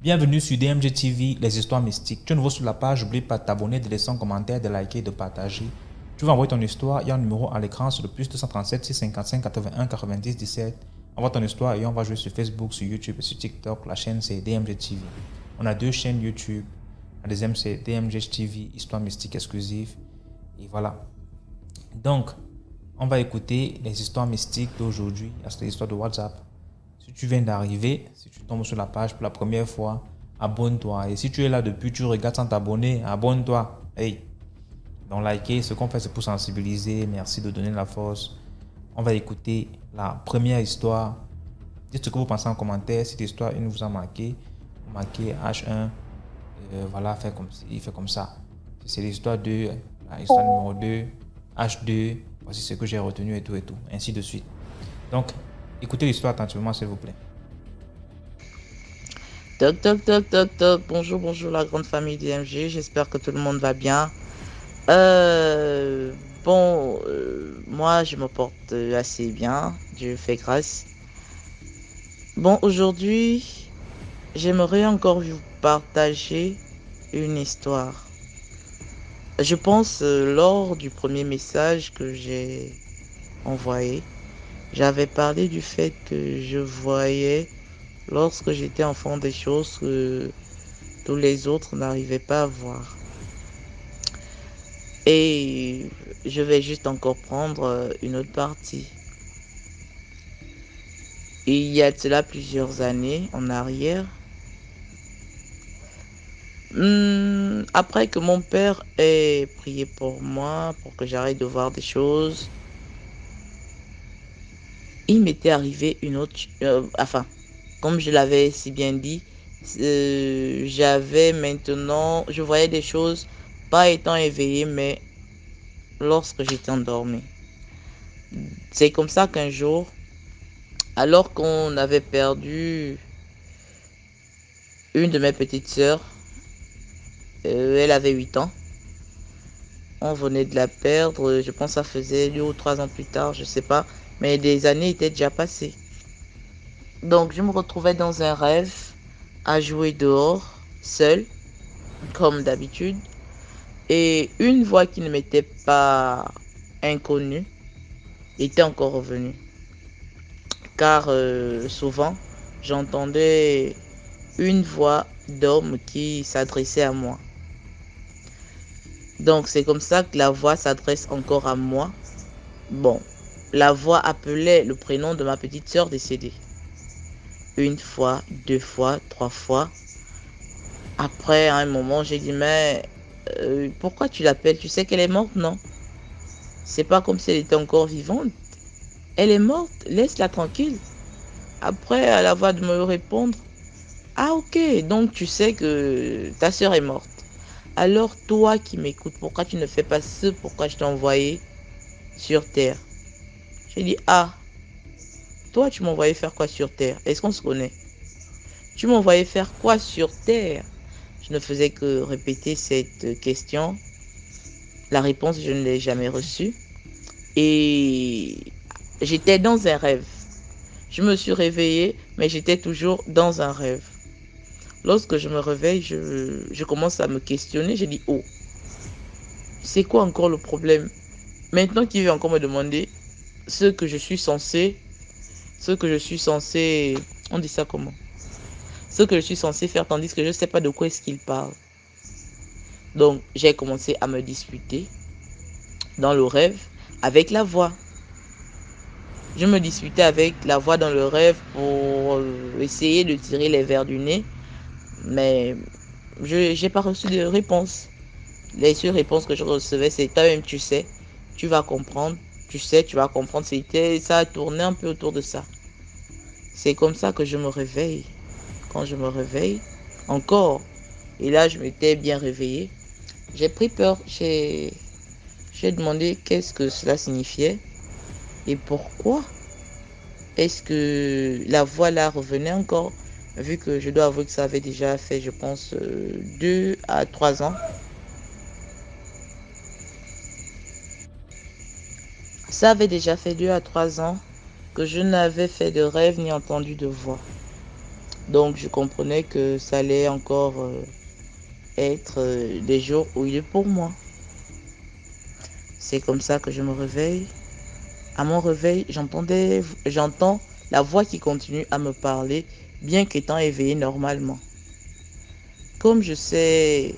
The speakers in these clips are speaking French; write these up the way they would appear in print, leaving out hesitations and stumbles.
Bienvenue sur DMG TV, les histoires mystiques. Tu es nouveau sur la page, n'oublie pas de t'abonner, de laisser un commentaire, de liker, de partager. Tu vas envoyer ton histoire, il y a un numéro à l'écran sur le plus 237 655 81 90 17. Envoie ton histoire et on va jouer sur Facebook, sur YouTube et sur TikTok. La chaîne c'est DMG TV. On a deux chaînes YouTube. La deuxième c'est DMG TV, histoire mystique exclusive. Et voilà. Donc, on va écouter les histoires mystiques d'aujourd'hui. C'est l'histoire de WhatsApp. Si tu viens d'arriver, si tu tombes sur la page pour la première fois, abonne-toi. Et si tu es là depuis, tu regardes sans t'abonner, abonne-toi. Hey! Donc, liker, ce qu'on fait, c'est pour sensibiliser. Merci de donner la force. On va écouter la première histoire. Dites ce que vous pensez en commentaire. Si l'histoire une vous a marqué, vous marquez H1. Voilà, fait comme ça. C'est l'histoire 2, l'histoire numéro 2, H2. Voici ce que j'ai retenu et tout et tout. Ainsi de suite. Donc, écoutez l'histoire attentivement, s'il vous plaît. Toc toc toc toc toc. Bonjour, bonjour la grande famille DMG. J'espère que tout le monde va bien. Moi je me porte assez bien. Dieu fait grâce. Bon, aujourd'hui, j'aimerais encore vous partager une histoire. Je pense lors du premier message que j'ai envoyé, j'avais parlé du fait que je voyais lorsque j'étais enfant des choses que tous les autres n'arrivaient pas à voir. Et je vais juste encore prendre une autre partie. Et il y a de cela plusieurs années en arrière, après que mon père ait prié pour moi, pour que j'arrête de voir des choses, il m'était arrivé une autre... comme je l'avais si bien dit, je voyais des choses, pas étant éveillée, mais lorsque j'étais endormie. C'est comme ça qu'un jour, alors qu'on avait perdu une de mes petites sœurs, elle avait 8 ans, on venait de la perdre, je pense que ça faisait 2 ou 3 ans plus tard, je sais pas, mais des années étaient déjà passées. Donc je me retrouvais dans un rêve à jouer dehors, seule, comme d'habitude, et une voix qui ne m'était pas inconnue était encore revenue. Car souvent, j'entendais une voix d'homme qui s'adressait à moi. Donc c'est comme ça que la voix s'adresse encore à moi. Bon, la voix appelait le prénom de ma petite sœur décédée. Une fois, 2 fois, 3 fois. Après, à un moment, j'ai dit, mais pourquoi tu l'appelles? Tu sais qu'elle est morte, non? C'est pas comme si elle était encore vivante. Elle est morte, laisse-la tranquille. Après, à la voix de me répondre, ah ok, donc tu sais que ta sœur est morte. Alors toi qui m'écoutes, pourquoi tu ne fais pas ce pourquoi je t'ai envoyé sur Terre? J'ai dit, ah, toi tu m'envoyais faire quoi sur Terre? Est-ce qu'on se connaît? Tu m'envoyais faire quoi sur Terre? Je ne faisais que répéter cette question. La réponse, je ne l'ai jamais reçue. Et j'étais dans un rêve. Je me suis réveillée, mais j'étais toujours dans un rêve. Lorsque je me réveille, je commence à me questionner. Je dis, oh, c'est quoi encore le problème? Maintenant qu'il veut encore me demander ce que je suis censé, on dit ça comment? Ce que je suis censé faire, tandis que je ne sais pas de quoi est-ce qu'il parle. Donc, j'ai commencé à me disputer dans le rêve avec la voix. Je me disputais avec la voix dans le rêve pour essayer de tirer les vers du nez, mais je n'ai pas reçu de réponse. Les seules réponses que je recevais, c'est toi-même, tu sais, tu vas comprendre, tu sais, tu vas comprendre. Ça a tourné un peu autour de ça. C'est comme ça que je me réveille. Quand je me réveille, encore, et là, je m'étais bien réveillée, j'ai pris peur. J'ai demandé qu'est-ce que cela signifiait et pourquoi est-ce que la voix là revenait encore, vu que je dois avouer que ça avait déjà fait, je pense, 2 à 3 ans. Ça avait déjà fait 2 à 3 ans que je n'avais fait de rêve ni entendu de voix. Donc je comprenais que ça allait encore être des jours houilleux pour moi. C'est comme ça que je me réveille. À mon réveil, j'entends la voix qui continue à me parler, bien qu'étant éveillée normalement. Comme je sais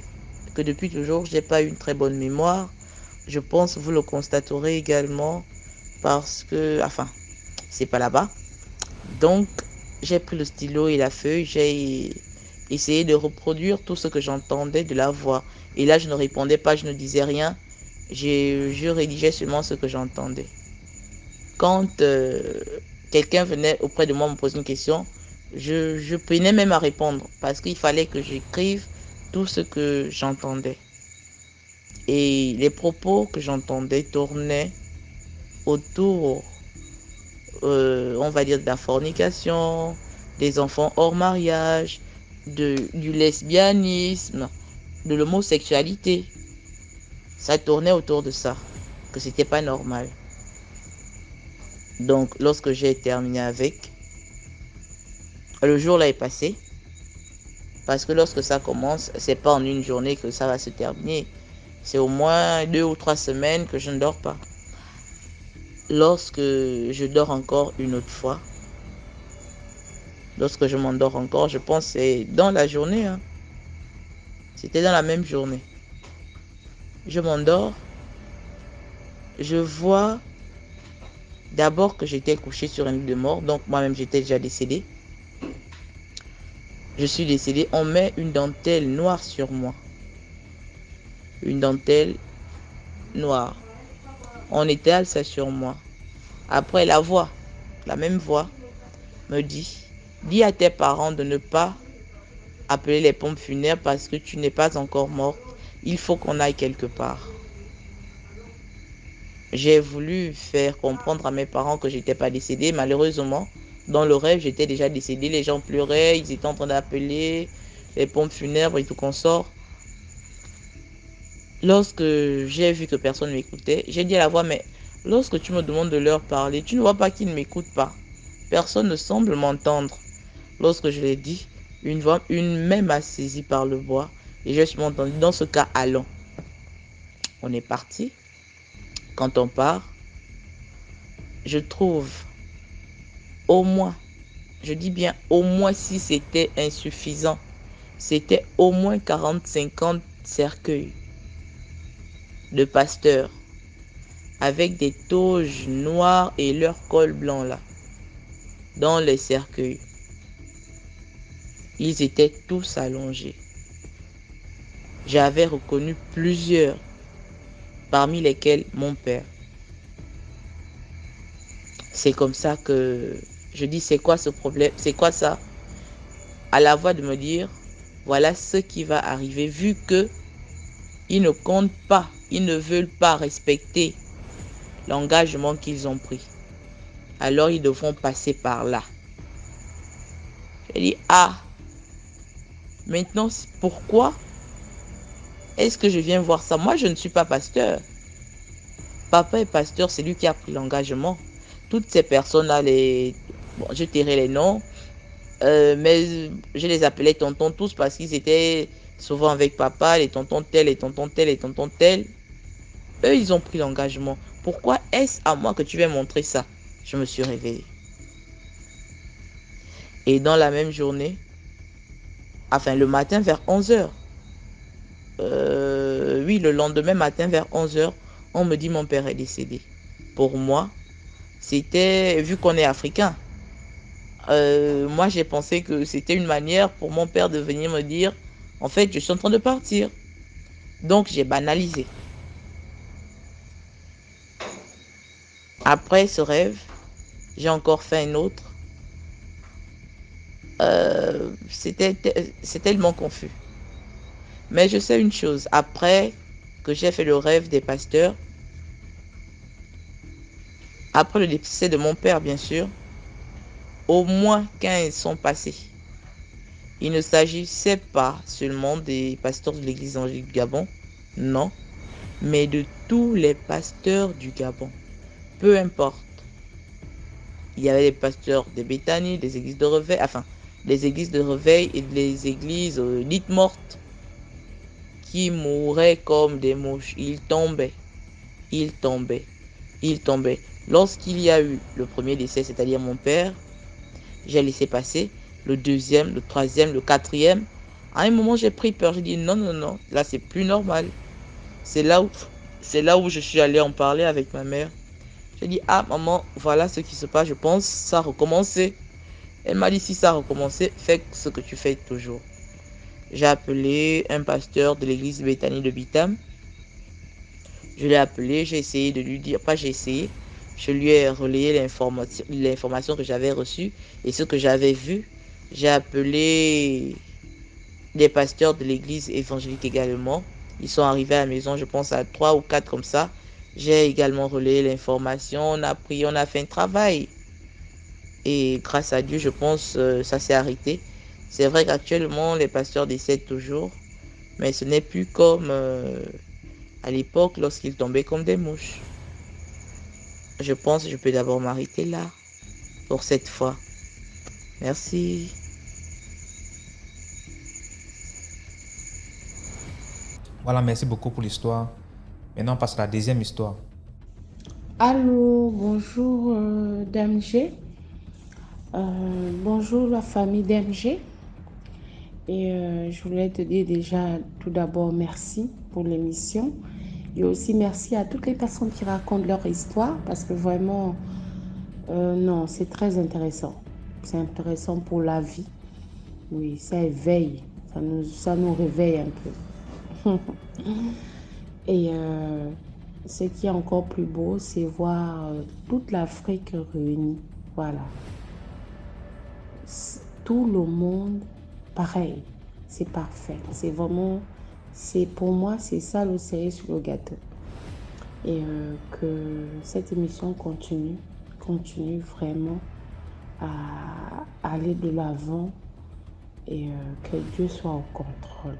que depuis toujours, je n'ai pas une très bonne mémoire, je pense que vous le constaterez également parce que, enfin, c'est pas là-bas. Donc, j'ai pris le stylo et la feuille, j'ai essayé de reproduire tout ce que j'entendais de la voix. Et là, je ne répondais pas, je ne disais rien. Je rédigeais seulement ce que j'entendais. Quand quelqu'un venait auprès de moi me poser une question, je peinais même à répondre parce qu'il fallait que j'écrive tout ce que j'entendais. Et les propos que j'entendais tournaient autour, on va dire, de la fornication, des enfants hors mariage, du lesbianisme, de l'homosexualité. Ça tournait autour de ça, que c'était pas normal. Donc, lorsque j'ai terminé avec, le jour là est passé. Parce que lorsque ça commence, c'est pas en une journée que ça va se terminer. C'est au moins 2 ou 3 semaines que je ne dors pas. Lorsque je dors encore une autre fois, lorsque je m'endors encore, je pense que c'est dans la journée. C'était dans la même journée. Je m'endors. Je vois d'abord que j'étais couché sur un lit de mort. Donc moi-même, j'étais déjà décédé. Je suis décédé. On met une dentelle noire sur moi. Une dentelle noire. On étale ça sur moi. Après, la même voix, me dit, dis à tes parents de ne pas appeler les pompes funèbres parce que tu n'es pas encore morte. Il faut qu'on aille quelque part. J'ai voulu faire comprendre à mes parents que j'étais pas décédée. Malheureusement, dans le rêve, j'étais déjà décédée. Les gens pleuraient, ils étaient en train d'appeler les pompes funèbres et tout consort. Lorsque j'ai vu que personne ne m'écoutait, j'ai dit à la voix, mais lorsque tu me demandes de leur parler, tu ne vois pas qu'ils ne m'écoutent pas. Personne ne semble m'entendre. Lorsque je l'ai dit, une main m'a saisi par le bois et je suis entendu. Dans ce cas, allons. On est parti. Quand on part, je trouve au moins, je dis bien au moins, si c'était insuffisant, c'était au moins 40-50 cercueils de pasteurs avec des toges noires et leur col blanc là, dans les cercueils. Ils étaient tous allongés. J'avais reconnu plusieurs, parmi lesquels mon père. C'est comme ça que je dis, c'est quoi ce problème? C'est quoi ça? À la voix de me dire, voilà ce qui va arriver, vu que ils ne comptent pas, ils ne veulent pas respecter l'engagement qu'ils ont pris. Alors ils devront passer par là. J'ai dit, maintenant, pourquoi est-ce que je viens voir ça? Moi, je ne suis pas pasteur. Papa est pasteur, c'est lui qui a pris l'engagement. Toutes ces personnes-là, je tairai les noms, mais je les appelais tontons tous parce qu'ils étaient souvent avec papa, les tontons tels, les tontons tels, les tontons tels. Eux, ils ont pris l'engagement. Pourquoi est-ce à moi que tu vas montrer ça? Je me suis réveillée. Et dans la même journée, enfin le matin vers 11h, oui, le lendemain matin vers 11h, on me dit mon père est décédé. Pour moi, c'était, vu qu'on est africain, moi j'ai pensé que c'était une manière pour mon père de venir me dire, en fait, je suis en train de partir. Donc j'ai banalisé. Après ce rêve, j'ai encore fait un autre. C'est tellement confus. Mais je sais une chose, après que j'ai fait le rêve des pasteurs, après le décès de mon père, bien sûr, au moins 15 sont passés. Il ne s'agissait pas seulement des pasteurs de l'église évangélique du Gabon, non, mais de tous les pasteurs du Gabon. Peu importe. Il y avait des pasteurs de Béthanie, des églises de Revers, enfin, les églises de réveil et les églises dites mortes qui mouraient comme des mouches. Ils tombaient, ils tombaient, ils tombaient. Lorsqu'il y a eu le premier décès, c'est-à-dire mon père, j'ai laissé passer le deuxième, le troisième, le quatrième. À un moment, j'ai pris peur. J'ai dit non, non, non, là, c'est plus normal. C'est là où je suis allée en parler avec ma mère. J'ai dit, ah maman, voilà ce qui se passe, je pense ça a recommencé. Elle m'a dit, si ça a recommencé, fais ce que tu fais toujours. J'ai appelé un pasteur de l'église Bethany de Bitam. Je l'ai appelé, j'ai essayé de lui dire, pas j'ai essayé, je lui ai relayé l'information que j'avais reçue et ce que j'avais vu. J'ai appelé des pasteurs de l'église évangélique également. Ils sont arrivés à la maison, je pense à 3 ou 4 comme ça. J'ai également relayé l'information, on a prié, on a fait un travail. Et grâce à Dieu, je pense ça s'est arrêté. C'est vrai qu'actuellement, les pasteurs décèdent toujours, mais ce n'est plus comme à l'époque lorsqu'ils tombaient comme des mouches. Je pense que je peux d'abord m'arrêter là pour cette fois. Merci. Voilà, merci beaucoup pour l'histoire. Maintenant, on passe à la deuxième histoire. Allô, bonjour Dame G. Bonjour la famille DMG. Et je voulais te dire déjà tout d'abord merci pour l'émission. Et aussi merci à toutes les personnes qui racontent leur histoire parce que vraiment, non, c'est très intéressant. C'est intéressant pour la vie. Oui, ça éveille, ça nous réveille un peu. Et ce qui est encore plus beau, c'est voir toute l'Afrique réunie. Voilà. Tout le monde pareil. C'est parfait. C'est vraiment, pour moi, c'est ça le cerise sur le gâteau. Et que cette émission continue vraiment à aller de l'avant et que Dieu soit au contrôle.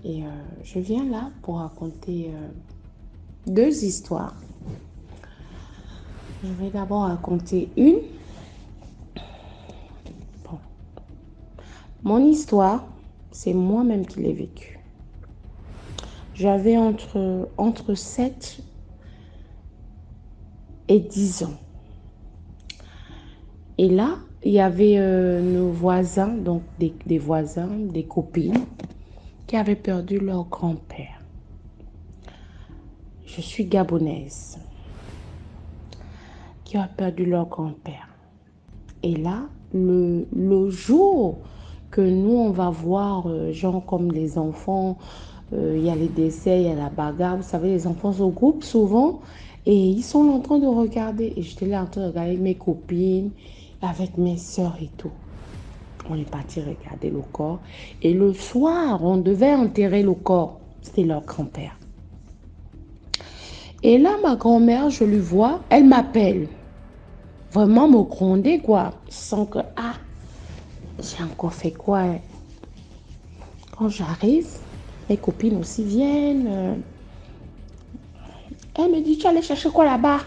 Et je viens là pour raconter deux histoires. Je vais d'abord raconter une. Bon. Mon histoire, c'est moi-même qui l'ai vécue. J'avais entre 7 et 10 ans. Et là, il y avait nos voisins, donc des voisins, des copines, qui avaient perdu leur grand-père. Je suis gabonaise, qui a perdu leur grand-père. Et là, le jour que nous, on va voir, genre comme les enfants, il y a les décès, il y a la bagarre, vous savez, les enfants se groupent souvent et ils sont en train de regarder. Et j'étais là en train de regarder avec mes copines, avec mes soeurs et tout. On est parti regarder le corps. Et le soir, on devait enterrer le corps. C'était leur grand-père. Et là, ma grand-mère, je lui vois, elle m'appelle. Vraiment me gronder, quoi. Sans que, j'ai encore fait quoi? Quand j'arrive, mes copines aussi viennent. Elle me dit, tu allais chercher quoi là-bas?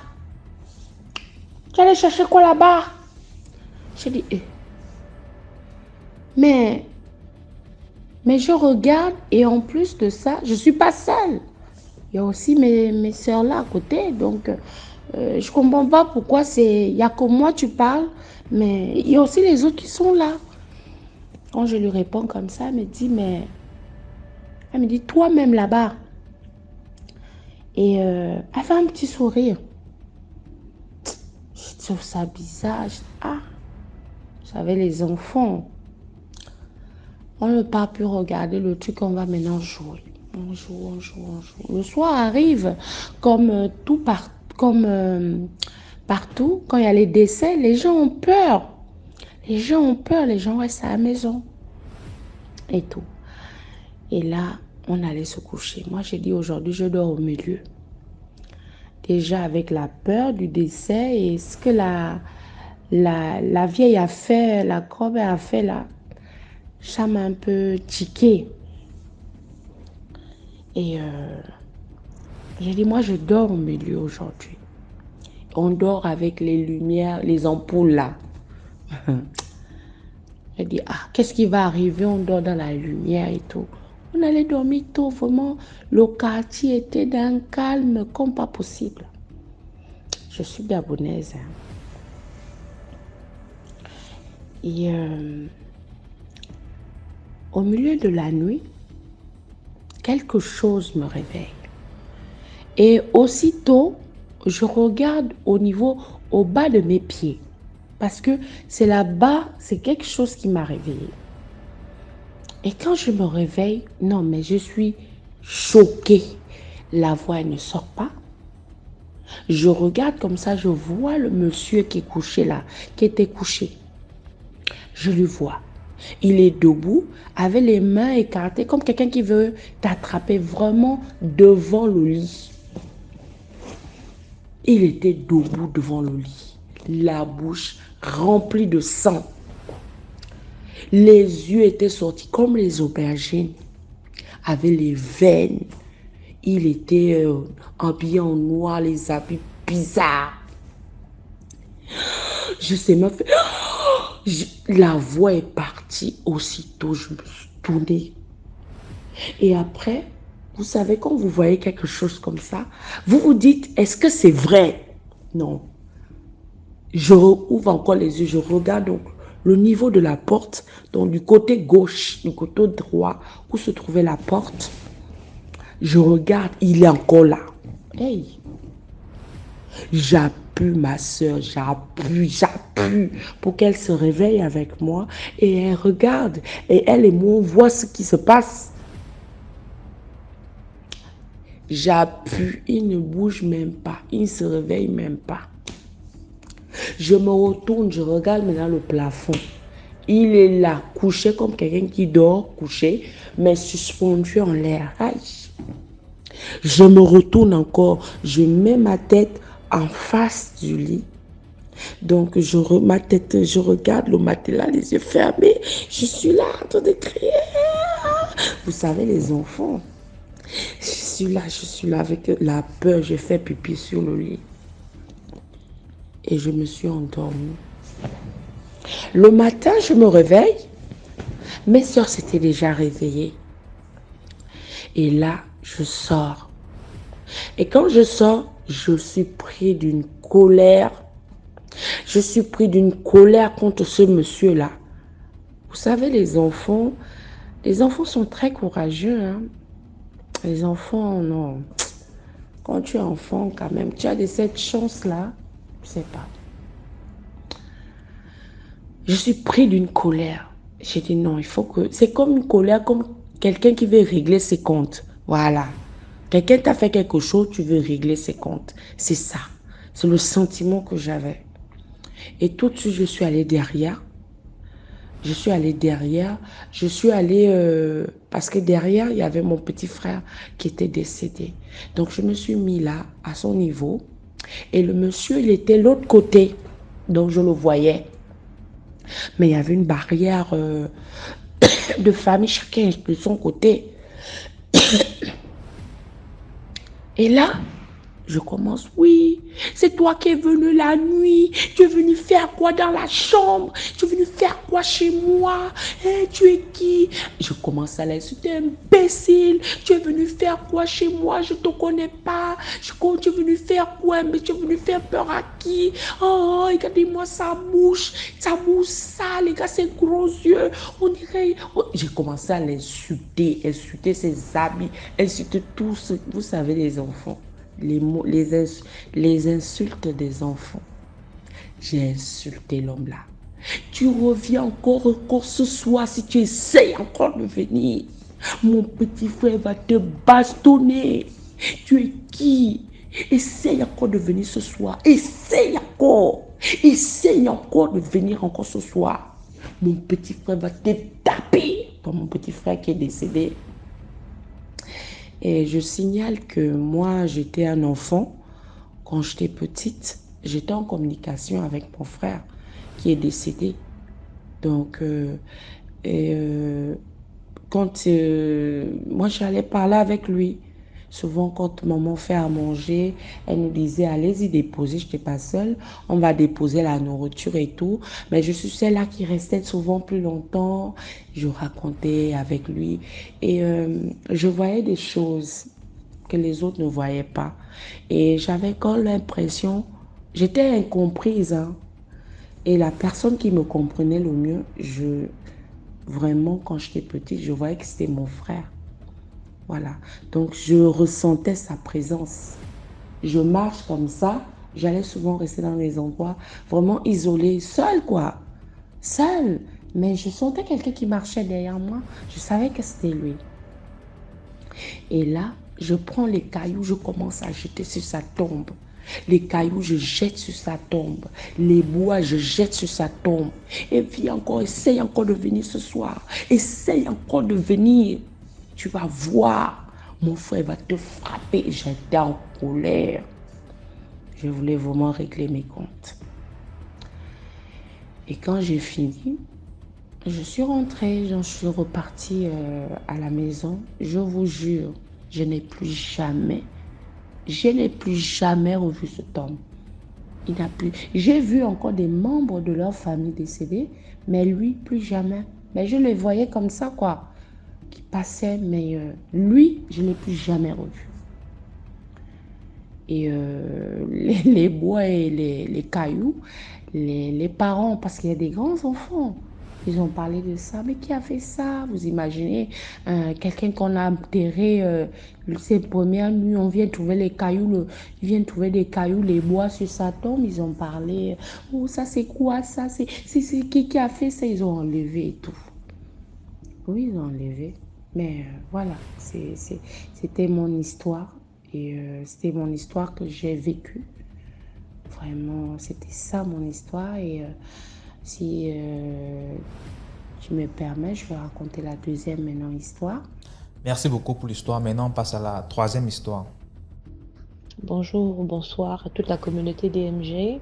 Tu allais chercher quoi là-bas? Je dis, mais je regarde et en plus de ça, je ne suis pas seule. Il y a aussi mes soeurs là à côté. Donc, je ne comprends pas pourquoi il n'y a que moi tu parles, mais il y a aussi les autres qui sont là. Quand je lui réponds comme ça, elle me dit, toi-même là-bas. Et elle fait un petit sourire. Je trouve ça bizarre. J'avais les enfants. On ne peut pas plus regarder le truc, on va maintenant jouer. On joue. Le soir arrive, comme partout, quand il y a les décès, les gens ont peur. Les gens restent à la maison. Et tout. Et là, on allait se coucher. Moi, j'ai dit aujourd'hui, je dors au milieu. Déjà avec la peur du décès et ce que la vieille a fait, la grand-mère a fait là, ça m'a un peu tiqué. Et j'ai dit, moi, je dors au milieu aujourd'hui. On dort avec les lumières, les ampoules là. Elle dit, ah, qu'est-ce qui va arriver? On dort dans la lumière et tout. On allait dormir tôt, vraiment. Le quartier était d'un calme comme pas possible. Je suis gabonaise. Hein. Et au milieu de la nuit, quelque chose me réveille. Et aussitôt, je regarde au bas de mes pieds. Parce que c'est là-bas, c'est quelque chose qui m'a réveillée. Et quand je me réveille, non, mais je suis choquée. La voix elle ne sort pas. Je regarde comme ça, je vois le monsieur qui est couché là, qui était couché. Je le vois. Il est debout, avec les mains écartées, comme quelqu'un qui veut t'attraper vraiment devant le lit. Il était debout devant le lit, la bouche remplie de sang. Les yeux étaient sortis comme les aubergines, avec les veines. Il était habillé en noir, les habits bizarres. Je sais même fait... La voix est partie aussitôt, je me suis tournée. Et après, vous savez, quand vous voyez quelque chose comme ça, vous vous dites, est-ce que c'est vrai? Non. Je rouvre encore les yeux, je regarde donc le niveau de la porte, donc du côté gauche, du côté droit, où se trouvait la porte. Je regarde, il est encore là. Hey! J'appuie ma soeur, j'appuie pour qu'elle se réveille avec moi et elle regarde. Et elle et moi, on voit ce qui se passe. J'appuie, il ne bouge même pas, il ne se réveille même pas. Je me retourne, je regarde maintenant le plafond. Il est là, couché comme quelqu'un qui dort, couché, mais suspendu en l'air. Aïe. Je me retourne encore, je mets ma tête en face du lit. Donc, je regarde le matelas, les yeux fermés. Je suis là en train de crier. Vous savez, les enfants, je suis là avec la peur. J'ai fait pipi sur le lit. Et je me suis endormie. Le matin, je me réveille. Mes soeurs s'étaient déjà réveillées. Et là, je sors. Et quand je sors, je suis pris d'une colère. Je suis pris d'une colère contre ce monsieur-là. Vous savez, les enfants sont très courageux. Hein? Les enfants, non. Quand tu es enfant, quand même, tu as de cette chance-là. Je sais pas. Je suis pris d'une colère. J'ai dit non, il faut que... C'est comme une colère, comme quelqu'un qui veut régler ses comptes. Voilà. Quelqu'un t'a fait quelque chose, tu veux régler ses comptes. C'est ça. C'est le sentiment que j'avais. Et tout de suite, je suis allée derrière. Je suis allée parce que derrière, il y avait mon petit frère qui était décédé. Donc, je me suis mis là, à son niveau. Et le monsieur, il était de l'autre côté. Donc, je le voyais. Mais il y avait une barrière de famille, chacun de son côté. Et là, je commence, oui, c'est toi qui es venu la nuit, tu es venu faire quoi dans la chambre, tu es venu faire quoi chez moi, tu es qui? Je commence à l'insulter, imbécile, tu es venu faire quoi chez moi, je ne te connais pas, tu es venu faire quoi, mais tu es venu faire peur à qui? Oh, regardez-moi sa bouche sale, les gars, ses gros yeux, on dirait... J'ai commencé à l'insulter, insulter ses habits, insulter tout ce, vous savez, les enfants. Les insultes des enfants. J'ai insulté l'homme là. Tu reviens encore ce soir si tu essayes encore de venir. Mon petit frère va te bastonner. Tu es qui? Essaye encore de venir ce soir. Essaye encore. Essaye encore de venir encore ce soir. Mon petit frère va te taper. Comme mon petit frère qui est décédé. Et je signale que moi, j'étais un enfant. Quand j'étais petite, j'étais en communication avec mon frère qui est décédé. Donc, quand moi, j'allais parler avec lui. Souvent, quand maman fait à manger, elle nous disait, allez-y déposer, je n'étais pas seule, on va déposer la nourriture et tout. Mais je suis celle-là qui restait souvent plus longtemps. Je racontais avec lui et je voyais des choses que les autres ne voyaient pas. Et j'avais quand l'impression, j'étais incomprise, hein. Et la personne qui me comprenait le mieux, vraiment, quand j'étais petite, je voyais que c'était mon frère. Voilà. Donc, je ressentais sa présence. Je marche comme ça. J'allais souvent rester dans des endroits vraiment isolés, seule, quoi. Seule. Mais je sentais quelqu'un qui marchait derrière moi. Je savais que c'était lui. Et là, je prends les cailloux, je commence à jeter sur sa tombe. Les cailloux, je jette sur sa tombe. Les bois, je jette sur sa tombe. Et puis encore, essaye encore de venir ce soir. Essaye encore de venir. Tu vas voir, mon frère va te frapper. J'étais en colère. Je voulais vraiment régler mes comptes. Et quand j'ai fini, je suis rentrée, j'en suis repartie à la maison. Je vous jure, je n'ai plus jamais revu cet homme. Il n'a plus. J'ai vu encore des membres de leur famille décédés, mais lui, plus jamais. Mais je les voyais comme ça, quoi, qui passaient, mais lui, je ne l'ai plus jamais revu. Et les bois et les cailloux, les parents, parce qu'il y a des grands enfants, ils ont parlé de ça. Mais qui a fait ça? Vous imaginez, quelqu'un qu'on a enterré ses premières nuits, on vient trouver les cailloux, ils viennent trouver des cailloux, les bois sur sa tombe, ils ont parlé. Oh, ça c'est quoi ça? C'est qui a fait ça? Ils ont enlevé et tout. Oui, ils ont enlevé. Mais voilà, c'était mon histoire. Et c'était mon histoire que j'ai vécue. Vraiment, c'était ça mon histoire. Et si tu me permets, je vais raconter la deuxième maintenant histoire. Merci beaucoup pour l'histoire. Maintenant, on passe à la troisième histoire. Bonjour, bonsoir à toute la communauté DMG.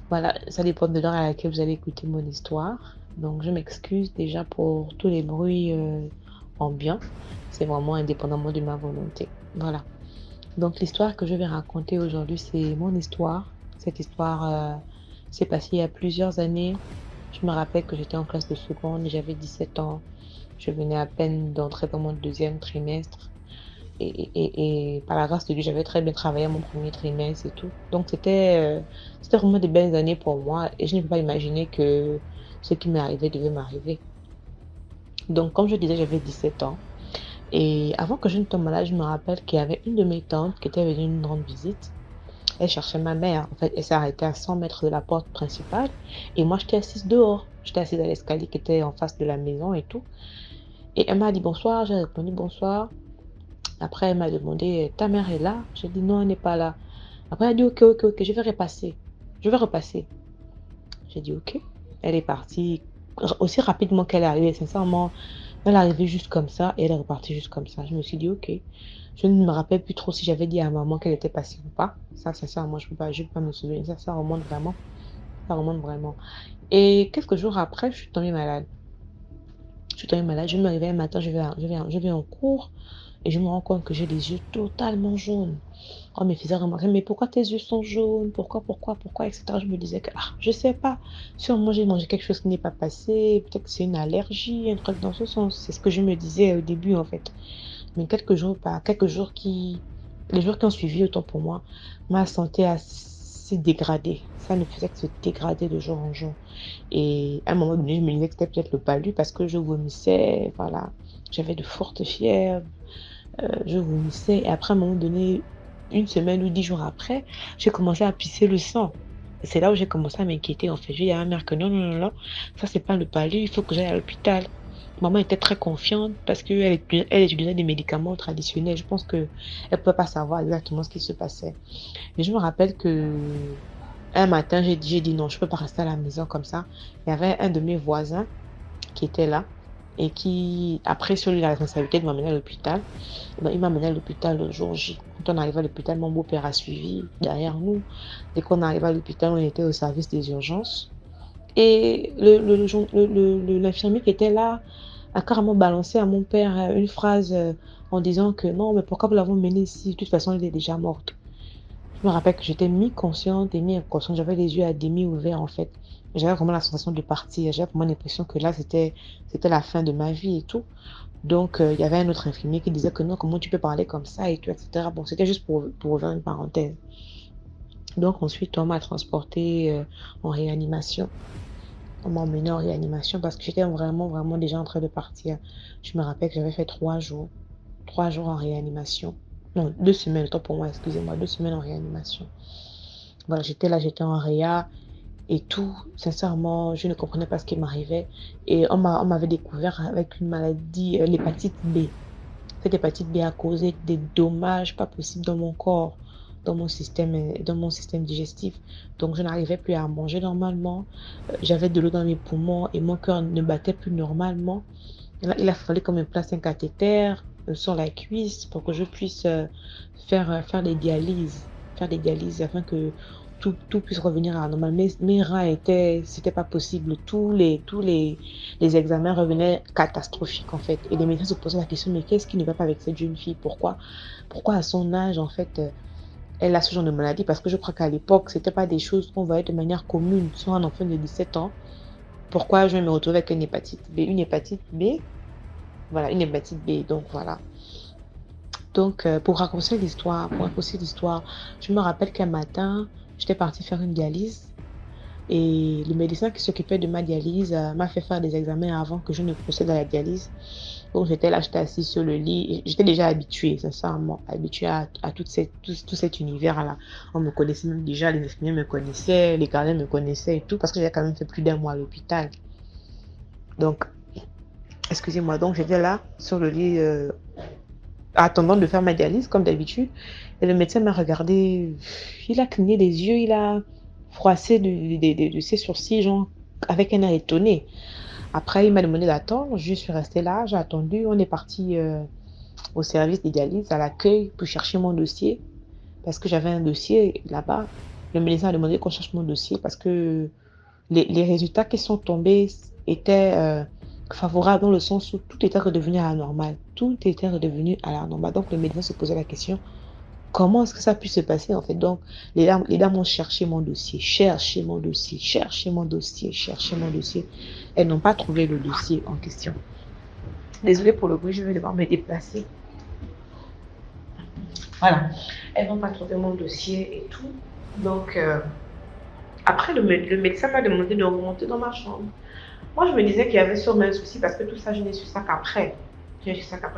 Voilà, ça dépend de l'heure à laquelle vous allez écouter mon histoire. Donc, je m'excuse déjà pour tous les bruits ambiants. C'est vraiment indépendamment de ma volonté. Voilà. Donc, l'histoire que je vais raconter aujourd'hui, c'est mon histoire. Cette histoire s'est passée il y a plusieurs années. Je me rappelle que j'étais en classe de seconde, j'avais 17 ans. Je venais à peine d'entrer dans mon deuxième trimestre. Et par la grâce de Dieu, j'avais très bien travaillé mon premier trimestre et tout. Donc, c'était vraiment des belles années pour moi. Et je ne peux pas imaginer que ce qui m'est arrivé devait m'arriver. Donc, comme je disais, j'avais 17 ans. Et avant que je ne tombe malade, je me rappelle qu'il y avait une de mes tantes qui était venue une rendre visite. Elle cherchait ma mère. En fait, elle s'est arrêtée à 100 mètres de la porte principale. Et moi, j'étais assise dehors. J'étais assise à l'escalier qui était en face de la maison et tout. Et elle m'a dit bonsoir. J'ai répondu bonsoir. Après, elle m'a demandé, ta mère est là? J'ai dit non, elle n'est pas là. Après, elle a dit ok, je vais repasser. J'ai dit ok. Elle est partie aussi rapidement qu'elle est arrivée. Sincèrement, elle est arrivée juste comme ça et elle est repartie juste comme ça. Je me suis dit ok. Je ne me rappelle plus trop si j'avais dit à maman qu'elle était passée ou pas. Ça, sincèrement, je ne peux pas me souvenir. Ça remonte vraiment. Ça remonte vraiment. Et quelques jours après, je suis tombée malade. Je me réveille un matin, je vais en cours. Et je me rends compte que j'ai les yeux totalement jaunes. On me faisait remarquer, mais pourquoi tes yeux sont jaunes? Pourquoi, etc. Je me disais que, je sais pas. Sûrement, j'ai mangé quelque chose qui n'est pas passé. Peut-être que c'est une allergie, un truc dans ce sens. C'est ce que je me disais au début, en fait. Mais les jours qui ont suivi, autant pour moi, ma santé a s'est dégradée. Ça ne faisait que se dégrader de jour en jour. Et à un moment donné, je me disais que c'était peut-être le palu parce que je vomissais, voilà. J'avais de fortes fièvres. Je vomissais et après à un moment donné, une semaine ou 10 jours après, j'ai commencé à pisser le sang. C'est là où j'ai commencé à m'inquiéter en fait. J'ai dit à ma mère que non, ça c'est pas le palu, il faut que j'aille à l'hôpital. Maman était très confiante parce qu'elle utilisait des médicaments traditionnels. Je pense qu'elle ne pouvait pas savoir exactement ce qui se passait. Et je me rappelle que un matin, j'ai dit non, je ne peux pas rester à la maison comme ça. Il y avait un de mes voisins qui était là. Et qui a pris sur lui la responsabilité de m'amener à l'hôpital. Il m'a amené à l'hôpital le jour J. Quand on arrive à l'hôpital, mon beau-père a suivi derrière nous. Dès qu'on arrive à l'hôpital, on était au service des urgences. Et l'infirmier qui était là a carrément balancé à mon père une phrase en disant que non, mais pourquoi vous l'avez mené ici? De toute façon, elle est déjà morte. Je me rappelle que j'étais mi-consciente et mi-inconsciente. J'avais les yeux à demi ouverts, en fait. J'avais vraiment la sensation de partir. J'avais vraiment l'impression que là, c'était la fin de ma vie et tout. Donc, il y avait un autre infirmier qui disait que non, comment tu peux parler comme ça et tout, etc. Bon, c'était juste pour ouvrir une parenthèse. Donc, ensuite, on m'a transporté en réanimation. On m'a emmené en réanimation parce que j'étais vraiment, vraiment déjà en train de partir. Je me rappelle que j'avais fait 3 jours. 3 jours en réanimation. Non, 2 semaines, autant pour moi, excusez-moi, 2 semaines en réanimation. Voilà, j'étais là, j'étais en réa et tout. Sincèrement, je ne comprenais pas ce qui m'arrivait. Et on m'avait découvert avec une maladie, l'hépatite B. Cette hépatite B a causé des dommages pas possibles dans mon corps, dans mon système digestif. Donc, je n'arrivais plus à manger normalement. J'avais de l'eau dans mes poumons et mon cœur ne battait plus normalement. Il a fallu qu'on me place un cathéter sur la cuisse pour que je puisse faire des dialyses. Faire des dialyses afin que tout puisse revenir à la normale. Mes reins c'était pas possible. Les examens revenaient catastrophiques en fait. Et les médecins se posaient la question, mais qu'est-ce qui ne va pas avec cette jeune fille? Pourquoi à son âge en fait, elle a ce genre de maladie? Parce que je crois qu'à l'époque, c'était pas des choses qu'on voyait de manière commune sur un enfant de 17 ans. Pourquoi je vais me retrouver avec une hépatite B? Une hépatite B, voilà, une hépatite B, donc voilà. Donc, pour raccourcir l'histoire, je me rappelle qu'un matin, j'étais partie faire une dialyse et le médecin qui s'occupait de ma dialyse m'a fait faire des examens avant que je ne procède à la dialyse. Donc, j'étais là, j'étais assise sur le lit et j'étais déjà habituée, sincèrement, habituée à tout cet univers-là. On me connaissait même déjà, les infirmiers me connaissaient, les gardiens me connaissaient et tout, parce que j'avais quand même fait plus d'1 mois à l'hôpital. Donc, excusez-moi, donc j'étais là, sur le lit, attendant de faire ma dialyse, comme d'habitude. Et le médecin m'a regardé, il a cligné des yeux, il a froissé de ses sourcils, genre, avec un air étonné. Après, il m'a demandé d'attendre, je suis restée là, j'ai attendu. On est parti au service des dialyses, à l'accueil, pour chercher mon dossier, parce que j'avais un dossier là-bas. Le médecin a demandé qu'on cherche mon dossier, parce que les résultats qui sont tombés étaient favorables dans le sens où tout était redevenu à la normale. Tout était redevenu à la normale. Donc, le médecin se posait la question, comment est-ce que ça a pu se passer en fait? Donc, les dames ont cherché mon dossier, cherché mon dossier, cherché mon dossier, cherché mon dossier. Elles n'ont pas trouvé le dossier en question. Désolée pour le bruit, je vais devoir me déplacer. Voilà. Elles n'ont pas trouvé mon dossier et tout. Donc, après, le médecin m'a demandé de remonter dans ma chambre. Moi, je me disais qu'il y avait sûrement un souci parce que tout ça, je n'ai su ça qu'après. Je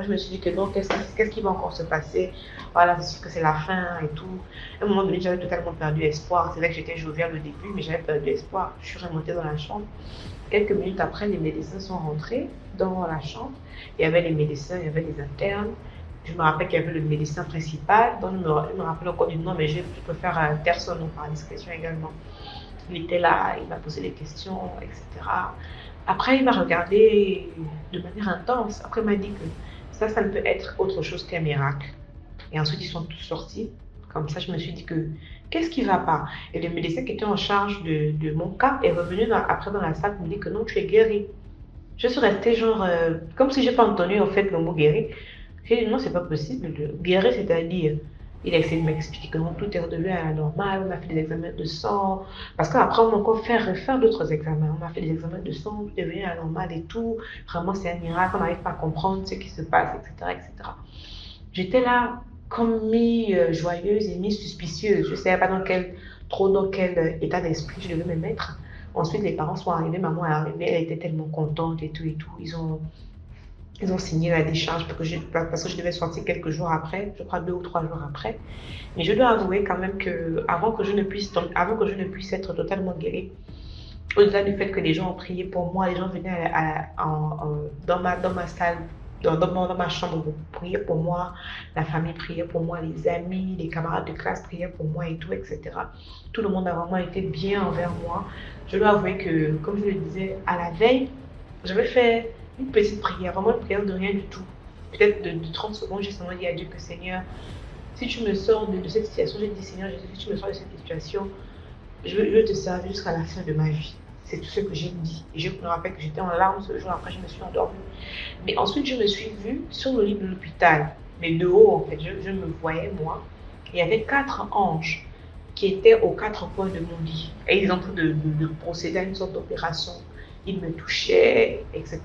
me suis dit que non, qu'est-ce qui va encore se passer? Voilà, c'est sûr que c'est la fin et tout. À un moment donné, j'avais totalement perdu espoir. C'est vrai que j'étais joviale au début, mais j'avais perdu espoir. Je suis remontée dans la chambre. Quelques minutes après, les médecins sont rentrés dans la chambre. Il y avait les médecins, il y avait les internes. Je me rappelle qu'il y avait le médecin principal, dont je me rappelle encore du nom, mais je préfère taire son nom par discrétion également. Il était là, il m'a posé des questions, etc. Après, il m'a regardé de manière intense. Après, il m'a dit que ça ne peut être autre chose qu'un miracle. Et ensuite, ils sont tous sortis. Comme ça, je me suis dit que, qu'est-ce qui ne va pas? Et le médecin qui était en charge de mon cas est revenu après dans la salle, me dit que non, tu es guéri. Je suis restée genre, comme si je n'ai pas entendu en fait le mot guéri. J'ai dit non, c'est pas possible. Guéri, c'est-à-dire, il a essayé de m'expliquer que non, tout est redevenu à la normale. On a fait des examens de sang. Parce qu'après, on m'a encore fait refaire d'autres examens. On a fait des examens de sang, tout est devenu à la normale et tout. Vraiment, c'est un miracle. On n'arrive pas à comprendre ce qui se passe, etc. etc. J'étais là comme mi-joyeuse et mi-suspicieuse. Je ne savais pas dans quel état d'esprit je devais me mettre. Ensuite, les parents sont arrivés, maman est arrivée, elle était tellement contente et tout et tout. Ils ont signé la décharge parce que je devais sortir quelques jours après, je crois 2 ou 3 jours après. Mais je dois avouer quand même que avant que je ne puisse être totalement guérie, au-delà du fait que les gens ont prié pour moi, les gens venaient dans ma salle, dans ma chambre pour prier pour moi, la famille priait pour moi, les amis, les camarades de classe priaient pour moi et tout, etc. Tout le monde a vraiment été bien envers moi. Je dois avouer que, comme je le disais, à la veille, j'avais fait une petite prière, vraiment une prière de rien du tout. Peut-être de 30 secondes, j'ai seulement dit à Dieu que Seigneur, si tu me sors de cette situation, j'ai dit Seigneur Jésus, si tu me sors de cette situation, je veux te servir jusqu'à la fin de ma vie. C'est tout ce que j'ai dit. Et je me rappelle que j'étais en larmes ce jour, après je me suis endormie. Mais ensuite, je me suis vue sur le lit de l'hôpital, mais de haut en fait, je me voyais moi. Il y avait 4 anges qui étaient aux 4 coins de mon lit. Et ils étaient en train de procéder à une sorte d'opération. Ils me touchaient, etc.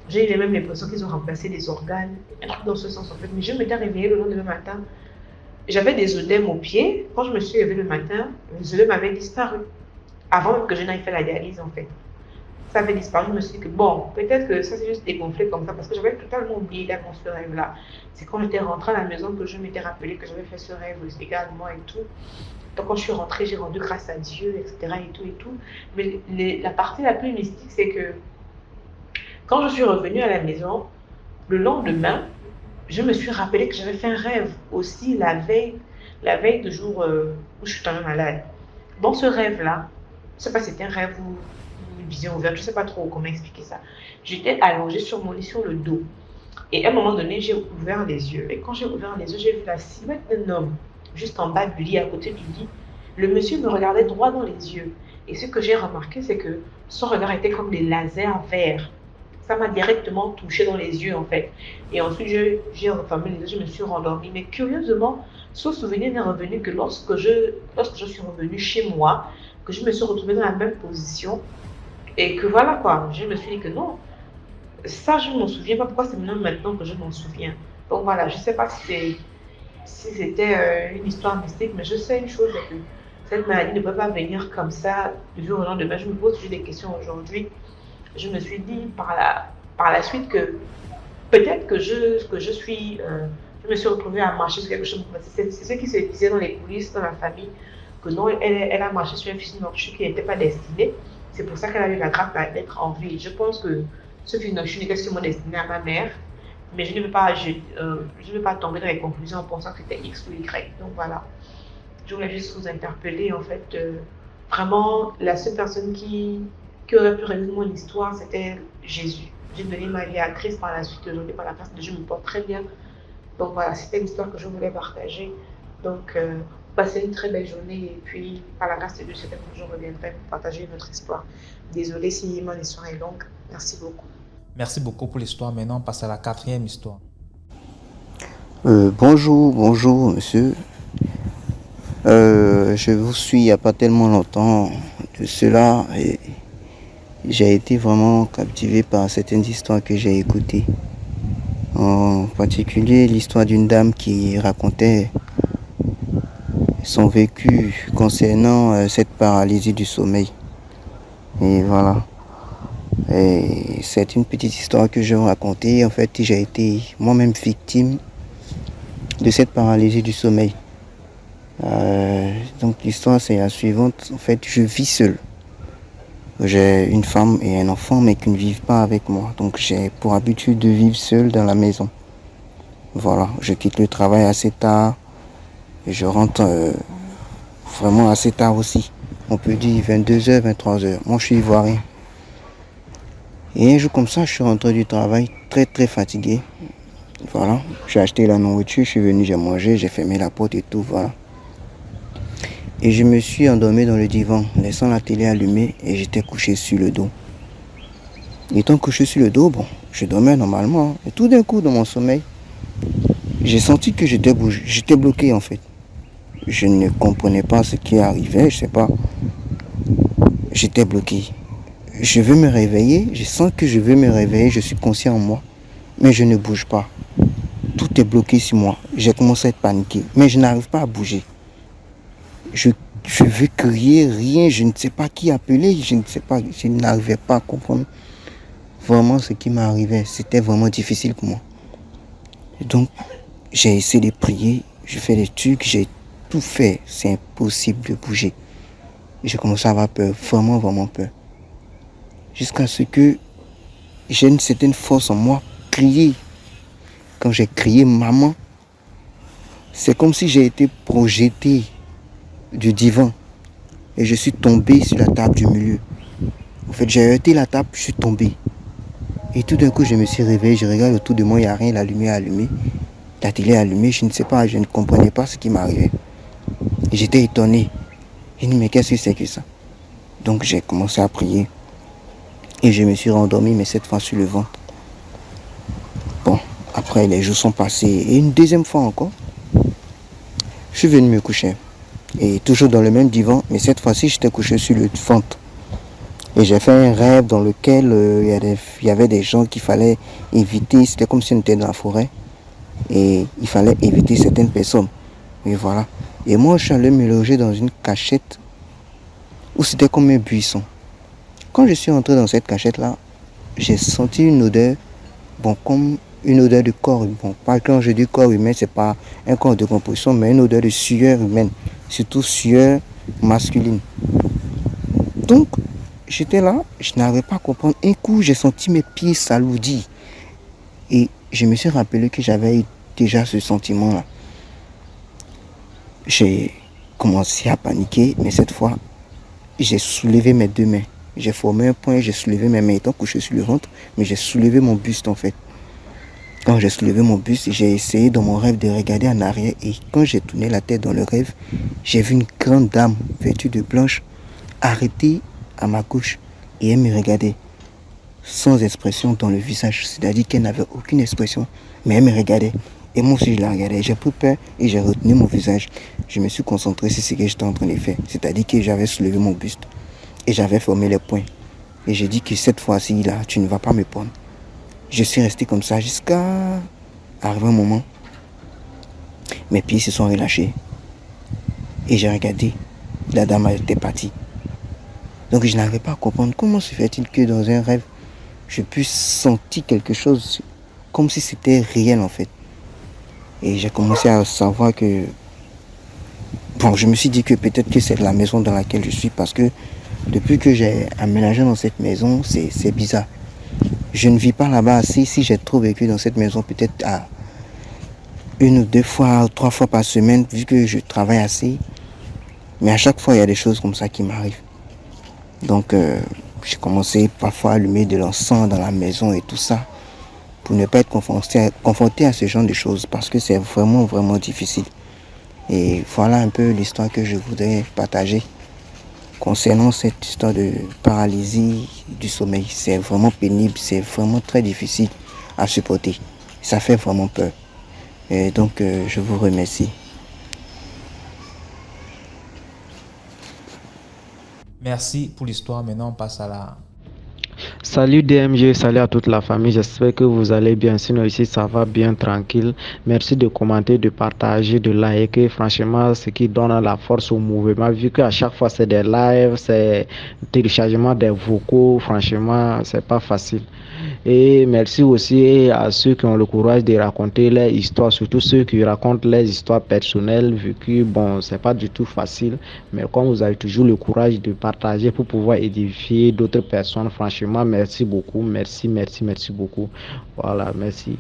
J'ai eu même l'impression qu'ils ont remplacé des organes, un truc dans ce sens en fait. Mais je m'étais réveillée le lendemain matin. J'avais des œdèmes aux pieds. Quand je me suis réveillée le matin, les œdèmes avaient disparu. Avant même que je n'aille faire la dialyse en fait. Ça avait disparu. Je me suis dit que bon, peut-être que ça s'est juste dégonflé comme ça parce que j'avais totalement oublié d'avant ce rêve-là. C'est quand j'étais rentrée à la maison que je m'étais rappelé que j'avais fait ce rêve également et tout. Donc quand je suis rentrée, j'ai rendu grâce à Dieu, etc. et tout et tout. Mais la partie la plus mystique, c'est que quand je suis revenue à la maison, le lendemain, je me suis rappelé que j'avais fait un rêve aussi la veille du jour où je suis tombée malade. Dans ce rêve-là, je ne sais pas si c'était un rêve ou une vision ouverte, je ne sais pas trop comment expliquer ça. J'étais allongée sur mon lit, sur le dos. Et à un moment donné, j'ai ouvert les yeux. Et quand j'ai ouvert les yeux, j'ai vu la silhouette d'un homme juste en bas du lit, à côté du lit. Le monsieur me regardait droit dans les yeux. Et ce que j'ai remarqué, c'est que son regard était comme des lasers verts. Ça m'a directement touché dans les yeux, en fait. Et ensuite, j'ai refermé les yeux, je me suis rendormie. Mais curieusement, ce souvenir n'est revenu que lorsque je suis revenue chez moi, que je me suis retrouvée dans la même position. Et que voilà, quoi. Je me suis dit que non, ça, je ne m'en souviens pas. Pourquoi c'est maintenant que je m'en souviens? Donc voilà, je ne sais pas si c'était une histoire mystique, mais je sais une chose, c'est que cette maladie ne peut pas venir comme ça du jour au lendemain. Je me pose toujours des questions aujourd'hui. Je me suis dit par la suite que peut-être que je me suis retrouvée à marcher sur quelque chose. C'est ce qui se disait dans les coulisses, dans la famille, que non, elle a marché sur un fils nourrichu qui n'était pas destiné. C'est pour ça qu'elle a eu la grâce d'être en vie. Je pense que ce fils nourrichu n'était sûrement destiné à ma mère, mais je ne veux pas tomber dans les conclusions en pensant que c'était X ou Y. Donc voilà, je voulais juste vous interpeller en fait. Vraiment, la seule personne qui aurait pu résoudre mon histoire, c'était Jésus. J'ai donné ma vie à Christ par la suite. Aujourd'hui, par la grâce de Dieu, je me porte très bien. Donc voilà, c'était l'histoire que je voulais partager. Donc, passez une très belle journée et puis, par la grâce de Dieu, c'est que je reviendrai pour partager notre histoire. Désolée si mon histoire est longue. Merci beaucoup. Merci beaucoup pour l'histoire. Maintenant, on passe à la 4e histoire. Bonjour, monsieur. Je vous suis il n'y a pas tellement longtemps de cela et j'ai été vraiment captivé par certaines histoires que j'ai écoutées. En particulier l'histoire d'une dame qui racontait son vécu concernant cette paralysie du sommeil. Et voilà. Et c'est une petite histoire que je vais vous raconter. En fait, j'ai été moi-même victime de cette paralysie du sommeil. Donc l'histoire c'est la suivante. En fait, je vis seul. J'ai une femme et un enfant mais qui ne vivent pas avec moi. Donc j'ai pour habitude de vivre seul dans la maison. Voilà, je quitte le travail assez tard et je rentre vraiment assez tard aussi. On peut dire 22h, 23h. Moi je suis ivoirien. Et un jour comme ça, je suis rentré du travail très très fatigué. Voilà, j'ai acheté la nourriture, je suis venu, j'ai mangé, j'ai fermé la porte et tout, voilà. Et je me suis endormi dans le divan, laissant la télé allumée et j'étais couché sur le dos. Étant couché sur le dos, bon, je dormais normalement. Et tout d'un coup, dans mon sommeil, j'ai senti que j'étais bloqué en fait. Je ne comprenais pas ce qui arrivait, je sais pas. J'étais bloqué. Je veux me réveiller, je sens que je veux me réveiller, je suis conscient en moi, mais je ne bouge pas. Tout est bloqué sur moi. J'ai commencé à être paniqué, mais je n'arrive pas à bouger. Je veux crier, rien, je ne sais pas qui appeler, je ne sais pas, je n'arrivais pas à comprendre vraiment ce qui m'arrivait. C'était vraiment difficile pour moi. Et donc, j'ai essayé de prier, je fais des trucs, j'ai tout fait. C'est impossible de bouger. J'ai commencé à avoir peur, vraiment, vraiment peur. Jusqu'à ce que j'ai une certaine force en moi, crier. Quand j'ai crié maman, c'est comme si j'ai été projeté du divan et je suis tombé sur la table du milieu. En fait, j'ai heurté la table, je suis tombé. Et tout d'un coup, je me suis réveillé, je regarde autour de moi, il n'y a rien, la lumière est allumée, la télé est allumée, je ne sais pas, je ne comprenais pas ce qui m'arrivait. Et j'étais étonné. Je me dis, mais qu'est-ce que c'est que ça? Donc j'ai commencé à prier et je me suis rendormi, mais cette fois sur le ventre. Bon, après les jours sont passés et une deuxième fois encore, je suis venu me coucher. Et toujours dans le même divan, mais cette fois-ci j'étais couché sur le ventre. Et j'ai fait un rêve dans lequel il y avait des gens qu'il fallait éviter. C'était comme si on était dans la forêt. Et il fallait éviter certaines personnes. Et voilà. Et moi, je suis allé me loger dans une cachette où c'était comme un buisson. Quand je suis entré dans cette cachette-là, j'ai senti une odeur, bon, comme une odeur de corps. Bon, pas quand je dis corps humain, c'est pas un corps de composition, mais une odeur de sueur humaine. Surtout sueur masculine. Donc, j'étais là, je n'arrivais pas à comprendre. Un coup, j'ai senti mes pieds s'alourdir. Et je me suis rappelé que j'avais eu déjà ce sentiment-là. J'ai commencé à paniquer, mais cette fois, j'ai soulevé mes deux mains. J'ai formé un point, j'ai soulevé mes mains étant couché sur le ventre, mais j'ai soulevé mon buste en fait. Quand j'ai soulevé mon buste, j'ai essayé dans mon rêve de regarder en arrière et quand j'ai tourné la tête dans le rêve, j'ai vu une grande dame vêtue de blanche arrêtée à ma gauche et elle me regardait sans expression dans le visage, c'est-à-dire qu'elle n'avait aucune expression, mais elle me regardait. Et moi aussi je la regardais, j'ai pris peur et j'ai retenu mon visage. Je me suis concentré sur ce que j'étais en train de faire, c'est-à-dire que j'avais soulevé mon buste et j'avais formé les poings. Et j'ai dit que cette fois-ci là, tu ne vas pas me prendre. Je suis resté comme ça jusqu'à arriver un moment. Mes pieds se sont relâchés et j'ai regardé, la dame était partie. Donc je n'arrivais pas à comprendre comment se fait-il que dans un rêve, je puisse sentir quelque chose comme si c'était réel en fait. Et j'ai commencé à savoir que... Bon, je me suis dit que peut-être que c'est la maison dans laquelle je suis parce que depuis que j'ai aménagé dans cette maison, c'est bizarre. Je ne vis pas là-bas assez. Si j'ai trop vécu dans cette maison, peut-être à 1 ou 2 fois, 3 fois par semaine, vu que je travaille assez. Mais à chaque fois, il y a des choses comme ça qui m'arrivent. Donc, j'ai commencé parfois à allumer de l'encens dans la maison et tout ça, pour ne pas être confronté à ce genre de choses, parce que c'est vraiment, vraiment difficile. Et voilà un peu l'histoire que je voudrais partager concernant cette histoire de paralysie du sommeil. C'est vraiment pénible, c'est vraiment très difficile à supporter. Ça fait vraiment peur. Et donc, je vous remercie. Merci pour l'histoire. Maintenant, on passe à la... Salut DMG, salut à toute la famille, j'espère que vous allez bien, sinon ici ça va bien tranquille. Merci de commenter, de partager, de liker, franchement ce qui donne la force au mouvement, vu qu'à chaque fois c'est des lives, c'est téléchargement des vocaux, franchement c'est pas facile. Et merci aussi à ceux qui ont le courage de raconter leurs histoires, surtout ceux qui racontent les histoires personnelles, vu que bon, c'est pas du tout facile, mais comme vous avez toujours le courage de partager pour pouvoir édifier d'autres personnes, franchement, merci beaucoup, merci beaucoup. Voilà, merci.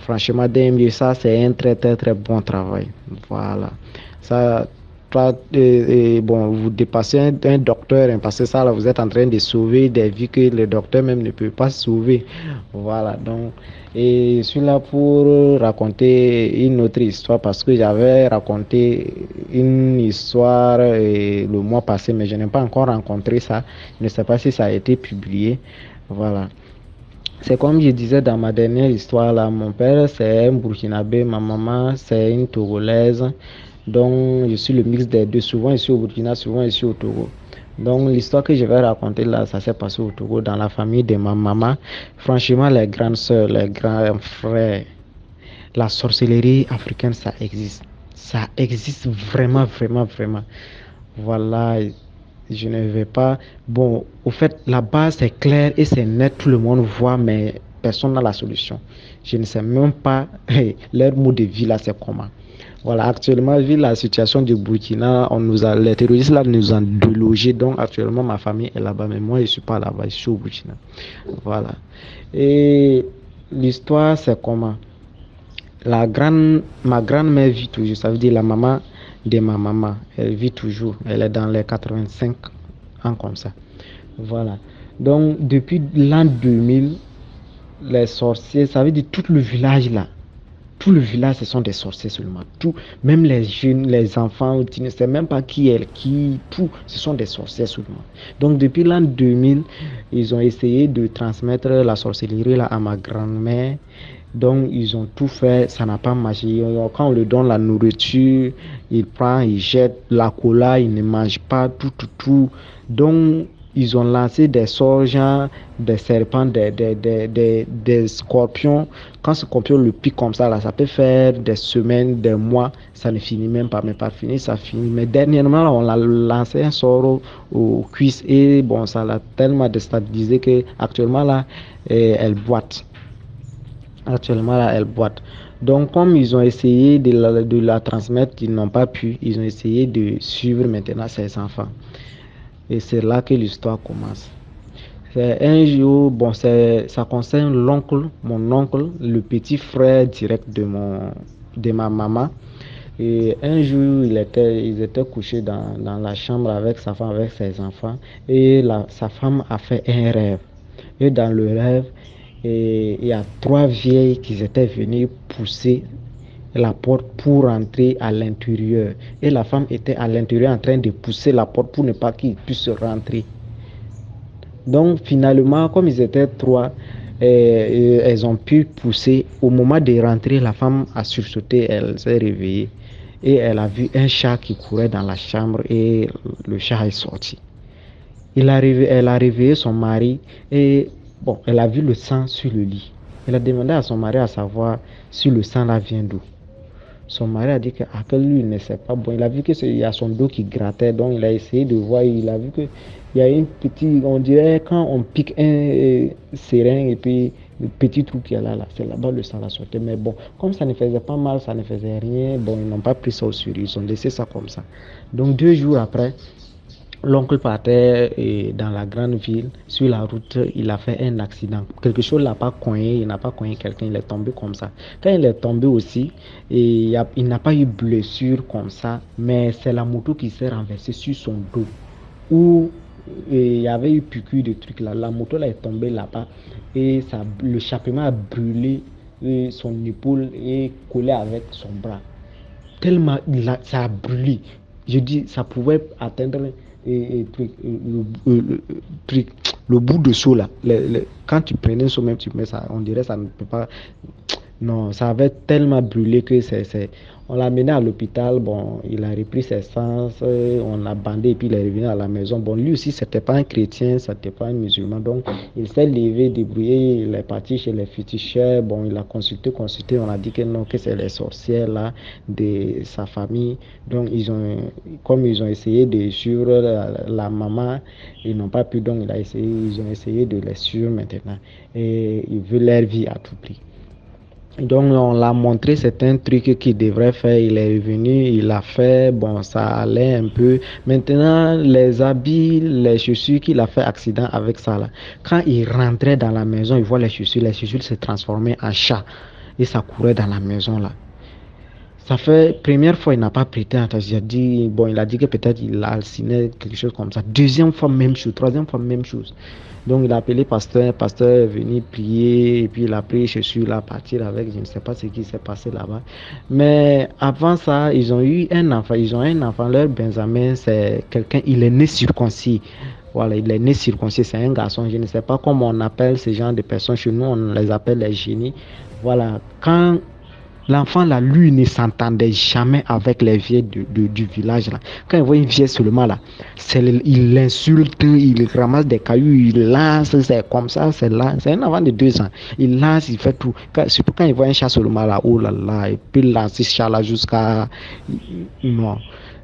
Franchement, DMG, ça c'est un très très très bon travail. Voilà. Ça, bon, vous dépassez un docteur, hein, parce que ça, là, vous êtes en train de sauver des vies que le docteur même ne peut pas sauver. Voilà, donc, et je suis là pour raconter une autre histoire, parce que j'avais raconté une histoire le mois passé, mais je n'ai pas encore rencontré ça. Je ne sais pas si ça a été publié. Voilà. C'est comme je disais dans ma dernière histoire là, mon père c'est un Burkinabé, ma maman c'est une Togolaise. Donc je suis le mix des deux, souvent ici au Burkina, souvent ici au Togo. Donc l'histoire que je vais raconter là, ça s'est passé au Togo, dans la famille de ma maman. Franchement, les grandes sœurs, les grands frères, la sorcellerie africaine, ça existe. Ça existe vraiment, vraiment, vraiment. Voilà, je ne vais pas... Bon, au fait, la base c'est clair et c'est net, tout le monde voit, mais personne n'a la solution. Je ne sais même pas leur mot de vie là, c'est comment. Voilà, actuellement, vu la situation du Burkina, les terroristes là nous ont délogés, donc actuellement ma famille est là-bas, mais moi je ne suis pas là-bas, je suis au Burkina. Voilà. Et l'histoire c'est comment? Ma grand-mère vit toujours, ça veut dire la maman de ma maman, elle vit toujours, elle est dans les 85 ans comme ça. Voilà. Donc depuis l'an 2000, les sorciers, ça veut dire tout le village là, tout le village, ce sont des sorciers seulement. Tout, même les jeunes, les enfants, tu ne sais même pas qui est qui, tout, ce sont des sorciers seulement. Donc depuis l'an 2000, ils ont essayé de transmettre la sorcellerie là, à ma grand-mère. Donc ils ont tout fait, ça n'a pas marché. Quand on lui donne la nourriture, il prend, il jette la cola, il ne mange pas, tout. Donc ils ont lancé des sorts, genre des serpents, des scorpions. Quand ce scorpion le pique comme ça, là, ça peut faire des semaines, des mois, ça ne finit même pas. Mais par finir, ça finit. Mais dernièrement, là, on a lancé un sort aux cuisses et bon, ça l'a tellement déstabilisé que actuellement là, elle boite. Actuellement là, elle boite. Donc, comme ils ont essayé de la transmettre, ils n'ont pas pu. Ils ont essayé de suivre maintenant ces enfants. Et c'est là que l'histoire commence. C'est un jour, bon, ça concerne mon oncle, le petit frère direct de ma maman. Et un jour, ils étaient couchés dans la chambre avec sa femme, avec ses enfants. Et sa femme a fait un rêve. Et dans le rêve, il y a 3 vieilles qui étaient venues pousser la porte pour entrer à l'intérieur. Et la femme était à l'intérieur en train de pousser la porte pour ne pas qu'ils puissent rentrer. Donc finalement, comme ils étaient 3, elles ont pu pousser. Au moment de rentrer, la femme a sursauté, elle s'est réveillée et elle a vu un chat qui courait dans la chambre et le chat est sorti. Elle a réveillé son mari et bon, elle a vu le sang sur le lit. Elle a demandé à son mari à savoir si le sang là vient d'où. Son mari a dit que lui ne sait pas. Bon, il a vu qu'il y a son dos qui grattait, donc il a essayé de voir. Il a vu qu'il y a une petite, on dirait quand on pique un seringue et puis le petit trou qui est là, c'est là-bas le sang a sorti. Mais bon, comme ça ne faisait pas mal, ça ne faisait rien, bon, ils n'ont pas pris ça au sérieux, ils ont laissé ça comme ça. Donc 2 jours après, l'oncle partait dans la grande ville. Sur la route, il a fait un accident. Quelque chose l'a pas cogné, il n'a pas cogné quelqu'un, il est tombé comme ça. Quand il est tombé aussi, il n'a pas eu blessure comme ça, mais c'est la moto qui s'est renversée sur son dos. Où il y avait eu piqûre de trucs là. La moto là est tombée là-bas et le chapeau a brûlé son épaule et collé avec son bras. Tellement ça a brûlé. Je dis, ça pouvait atteindre le bout de seau là. Quand tu prenais un seau, même tu mets ça, on dirait ça ne peut pas. Non, ça avait tellement brûlé que on l'a mené à l'hôpital. Bon, il a repris ses sens, on l'a bandé et puis il est revenu à la maison. Bon, lui aussi, c'était pas un chrétien, c'était pas un musulman. Donc, il s'est levé, débrouillé, il est parti chez les féticheurs. Bon, il a consulté. On a dit que non, que c'est les sorcières là de sa famille. Donc, comme ils ont essayé de suivre la maman, ils n'ont pas pu. Donc, ils ont essayé de les suivre maintenant. Et ils veulent leur vie à tout prix. Donc on l'a montré, c'est un truc qu'il devrait faire, il est revenu, il l'a fait, bon ça allait un peu. Maintenant les habits, les chaussures qu'il a fait accident avec ça là. Quand il rentrait dans la maison, il voit les chaussures se transformaient en chat et ça courait dans la maison là. Ça fait, première fois il n'a pas prêté attention, il a dit que peut-être il a halluciné quelque chose comme ça. Deuxième fois même chose, troisième fois même chose. Donc il a appelé pasteur est venu prier et puis il a pris chaussures là, partir avec, je ne sais pas ce qui s'est passé là-bas. Mais avant ça, ils ont un enfant, leur Benjamin, c'est quelqu'un, il est né circoncis. Voilà, il est né circoncis, c'est un garçon, je ne sais pas comment on appelle ce genre de personnes, chez nous on les appelle les génies. Voilà, quand l'enfant là, lui, ne s'entendait jamais avec les vieilles du village là. Quand il voit une vieille seulement là, il l'insulte, il ramasse des cailloux, il lance, c'est comme ça, c'est un enfant de 2 ans. Il lance, il fait tout. Surtout quand il voit un chat seulement là, oh là là, il peut lancer ce chat là jusqu'à... Non.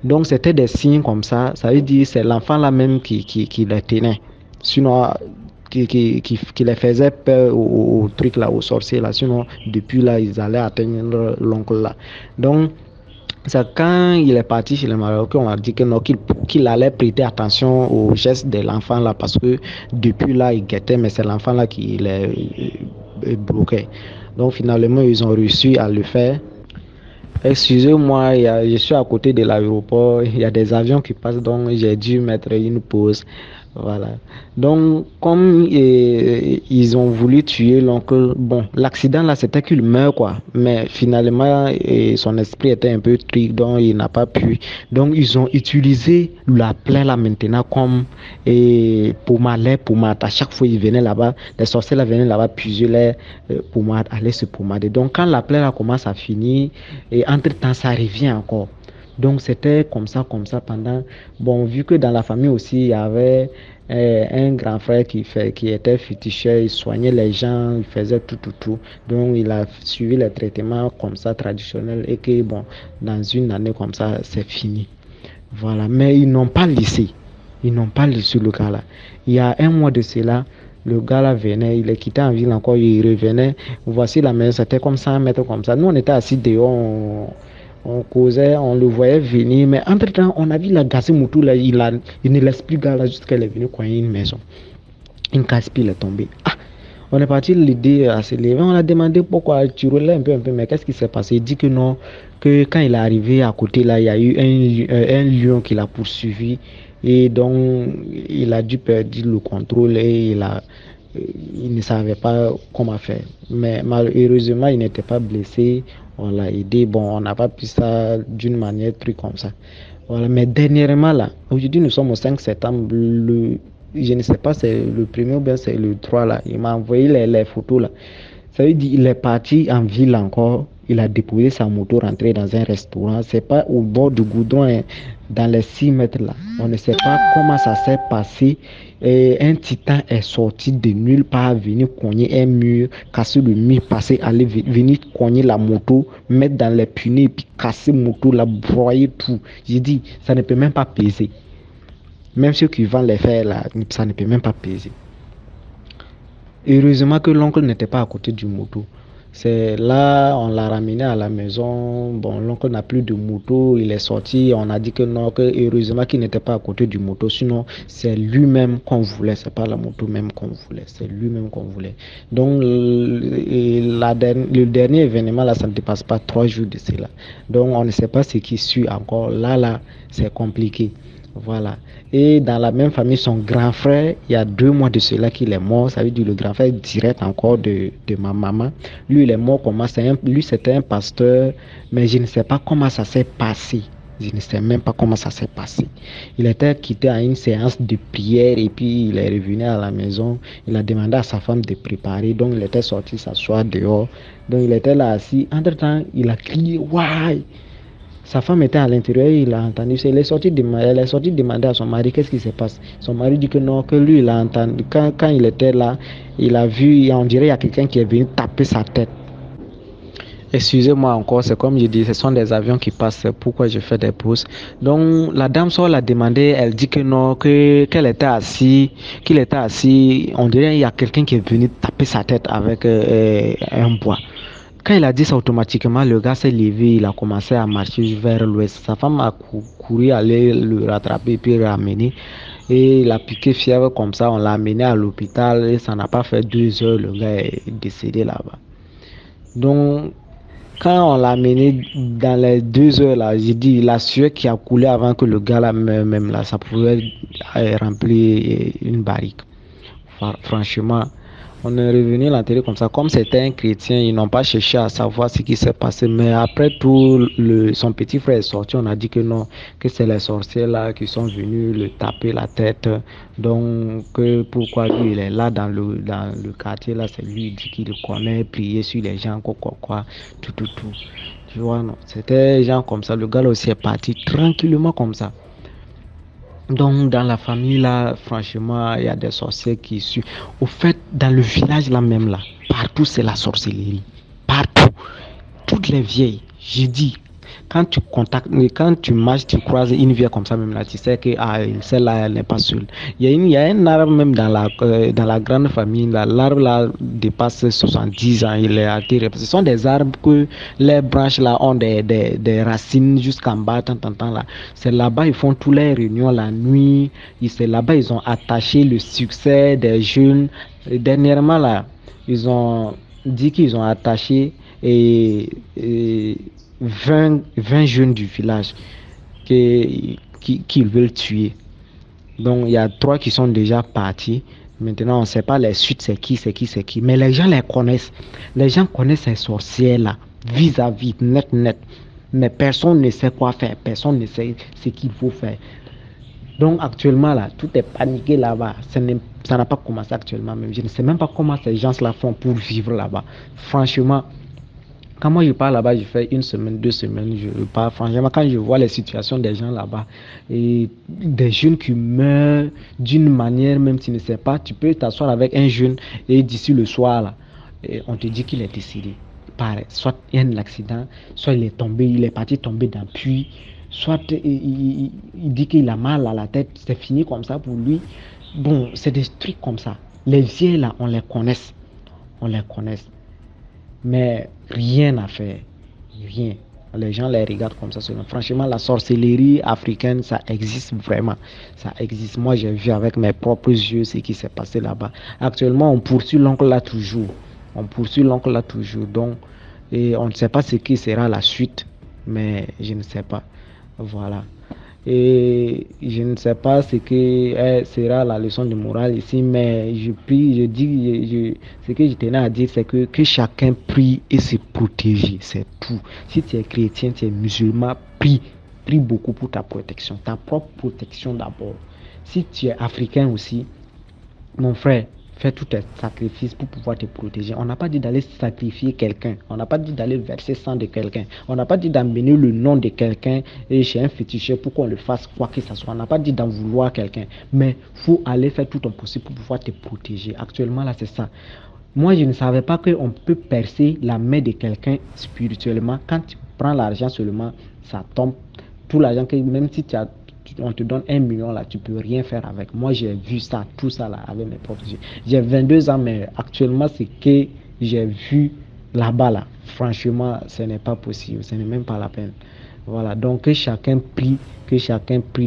Donc c'était des signes comme ça veut dire c'est l'enfant là même qui les tenait. Sinon... Qui les faisait peur au truc là, aux sorciers là. Sinon, depuis là, ils allaient atteindre l'oncle là. Donc, c'est quand il est parti chez les Marocains, on a dit que non, qu'il allait prêter attention aux gestes de l'enfant là, parce que depuis là, il guettait, mais c'est l'enfant là qui les bloquait. Donc, finalement, ils ont réussi à le faire. Excusez-moi, je suis à côté de l'aéroport, il y a des avions qui passent, donc j'ai dû mettre une pause. Voilà. Donc, comme ils ont voulu tuer l'oncle, bon, l'accident là, c'était qu'il meurt, quoi. Mais finalement, son esprit était un peu triste, donc il n'a pas pu. Donc, ils ont utilisé la plaie là maintenant comme pommade, pommade. À chaque fois, ils venaient là-bas, les sorciers là venaient là-bas puiser les pommades, aller se pommader. Donc, quand la plaie là commence à finir, et entre-temps, ça revient encore. Donc, c'était comme ça pendant. Bon, vu que dans la famille aussi, il y avait un grand frère qui était féticheur, il soignait les gens, il faisait tout. Donc, il a suivi les traitements comme ça traditionnels et que, bon, dans une année comme ça, c'est fini. Voilà. Mais ils n'ont pas laissé. Ils n'ont pas laissé le gars là. Il y a un mois de cela, le gars là venait, il est quitté en ville encore, il revenait. Voici la maison, c'était comme 100 mètres comme ça. Nous, on était assis dehors, on causait, on le voyait venir, mais entre-temps, on a vu la Gassé-Moutou, là, il ne laisse plus gars là jusqu'à qu'elle est venue coigner une maison. Une casse-pile est tombée. Ah, on est parti l'aider à se lever, on a demandé pourquoi tu roulais un peu, mais qu'est-ce qui s'est passé? Il dit que non, que quand il est arrivé à côté là, il y a eu un lion qui l'a poursuivi et donc il a dû perdre le contrôle et il ne savait pas comment faire. Mais malheureusement, il n'était pas blessé. On l'a aidé. Bon, on n'a pas pu ça d'une manière truc comme ça. Voilà. Mais dernièrement, là, aujourd'hui, nous sommes au 5 septembre. Je ne sais pas, c'est le premier ou bien c'est le 3 là. Il m'a envoyé les photos là. Ça veut dire qu'il est parti en ville encore. Il a déposé sa moto, rentré dans un restaurant. C'est pas au bord du goudron, hein, dans les 6 mètres là. On ne sait pas comment ça s'est passé. Et un titan est sorti de nulle part, venir cogner un mur, casser le mur, passer, aller venir cogner la moto, mettre dans les punais, puis casser la moto, la broyer tout. J'ai dit, ça ne peut même pas peser. Même ceux qui vendent les fers là, ça ne peut même pas peser. Heureusement que l'oncle n'était pas à côté du moto. C'est là, on l'a ramené à la maison. Bon, l'oncle n'a plus de moto, il est sorti. On a dit que non, que heureusement qu'il n'était pas à côté du moto. Sinon, c'est lui-même qu'on voulait. C'est pas la moto même qu'on voulait. C'est lui-même qu'on voulait. Donc, le dernier événement, là, ça ne dépasse pas 3 jours de cela. Donc, on ne sait pas ce qui suit encore. Là, c'est compliqué. Voilà. Et dans la même famille, son grand frère, il y a 2 mois de cela qu'il est mort. Ça veut dire le grand frère direct encore de ma maman. Lui, il est mort comment? Lui, c'était un pasteur, mais je ne sais pas comment ça s'est passé. Je ne sais même pas comment ça s'est passé. Il était quitté à une séance de prière et puis il est revenu à la maison. Il a demandé à sa femme de préparer. Donc, il était sorti s'asseoir dehors. Donc, il était là assis. Entre-temps, il a crié, waouh! Sa femme était à l'intérieur, il a entendu. Elle est sortie demander à son mari qu'est-ce qui se passe. Son mari dit que non, que lui, il a entendu. Quand il était là, il a vu, on dirait qu'il y a quelqu'un qui est venu taper sa tête. Excusez-moi encore, c'est comme je dis, ce sont des avions qui passent, pourquoi je fais des pauses. Donc, la dame sort l'a demandé, elle dit que non, qu'elle était assise, qu'il était assis, on dirait qu'il y a quelqu'un qui est venu taper sa tête avec un bois. Quand il a dit ça, automatiquement, le gars s'est levé, il a commencé à marcher vers l'ouest. Sa femme a couru aller le rattraper et puis le ramener. Et il a piqué fièvre comme ça, on l'a amené à l'hôpital et ça n'a pas fait 2 heures, le gars est décédé là-bas. Donc, quand on l'a amené dans les 2 heures là, j'ai dit la sueur qui a coulé avant que le gars là meure, même là, ça pouvait remplir une barrique. Franchement, on est revenu l'enterrer comme ça. Comme c'était un chrétien, ils n'ont pas cherché à savoir ce qui s'est passé. Mais après tout, son petit frère est sorti. On a dit que non, que c'est les sorciers là qui sont venus le taper la tête. Donc, pourquoi lui, il est là dans le quartier là, c'est lui, il dit qu'il connaît, prier sur les gens, quoi, tout. Tu vois, non. C'était des gens comme ça. Le gars là aussi est parti tranquillement comme ça. Donc, dans la famille, là, franchement, il y a des sorciers qui suivent. Au fait, dans le village, là même, là, partout, c'est la sorcellerie. Partout. Toutes les vieilles. J'ai dit, quand tu marches, tu croises une vieille comme ça, même là, tu sais que celle-là, elle n'est pas seule. Il y a un arbre même dans la grande famille, là, l'arbre là dépasse 70 ans, il est attiré. Ce sont des arbres que les branches là ont des racines jusqu'en bas, là. C'est là-bas, ils font toutes les réunions la nuit. C'est là-bas, ils ont attaché le succès des jeunes. Et dernièrement, là, ils ont dit qu'ils ont attaché et 20 jeunes du village qu'ils veulent tuer. Donc, il y a 3 qui sont déjà partis. Maintenant, on ne sait pas les suites, c'est qui. Mais les gens les connaissent. Les gens connaissent ces sorcières-là, vis-à-vis, net. Mais personne ne sait quoi faire. Personne ne sait ce qu'il faut faire. Donc, actuellement, là, tout est paniqué là-bas. Ça n'a pas commencé actuellement même. Je ne sais même pas comment ces gens-là font pour vivre là-bas. Franchement, quand moi je pars là-bas, je fais 1 semaine, 2 semaines, je pars. Franchement, quand je vois les situations des gens là-bas, et des jeunes qui meurent d'une manière, même si tu ne sais pas, tu peux t'asseoir avec un jeune et d'ici le soir, là, et on te dit qu'il est décédé. Pareil, soit il y a un accident, soit il est tombé, il est parti tomber dans le puits, soit il dit qu'il a mal à la tête, c'est fini comme ça pour lui. Bon, c'est des trucs comme ça. Les vieilles là, on les connaît. Mais rien à faire. Rien. Les gens les regardent comme ça seulement. Franchement, la sorcellerie africaine, ça existe vraiment. Ça existe. Moi, j'ai vu avec mes propres yeux ce qui s'est passé là-bas. Actuellement, on poursuit l'oncle là toujours. Donc, et on ne sait pas ce qui sera la suite. Mais je ne sais pas. Voilà. Et je ne sais pas ce que sera la leçon de morale ici, mais ce que je tenais à dire, c'est que chacun prie et se protège, c'est tout. Si tu es chrétien, tu es musulman, prie beaucoup pour ta protection, ta propre protection d'abord. Si tu es africain aussi, mon frère, fais tous tes sacrifices pour pouvoir te protéger. On n'a pas dit d'aller sacrifier quelqu'un. On n'a pas dit d'aller verser sang de quelqu'un. On n'a pas dit d'amener le nom de quelqu'un chez un féticheur pour qu'on le fasse quoi que ce soit. On n'a pas dit d'en vouloir quelqu'un. Mais il faut aller faire tout ton possible pour pouvoir te protéger. Actuellement, là, c'est ça. Moi, je ne savais pas qu'on peut percer la main de quelqu'un spirituellement. Quand tu prends l'argent seulement, ça tombe. Tout l'argent, même si on te donne 1 million là, tu peux rien faire avec. Moi, j'ai vu ça, tout ça là, avec mes propres yeux. J'ai 22 ans, mais actuellement, ce que j'ai vu là-bas là, franchement, ce n'est pas possible, ce n'est même pas la peine. Voilà, donc que chacun prie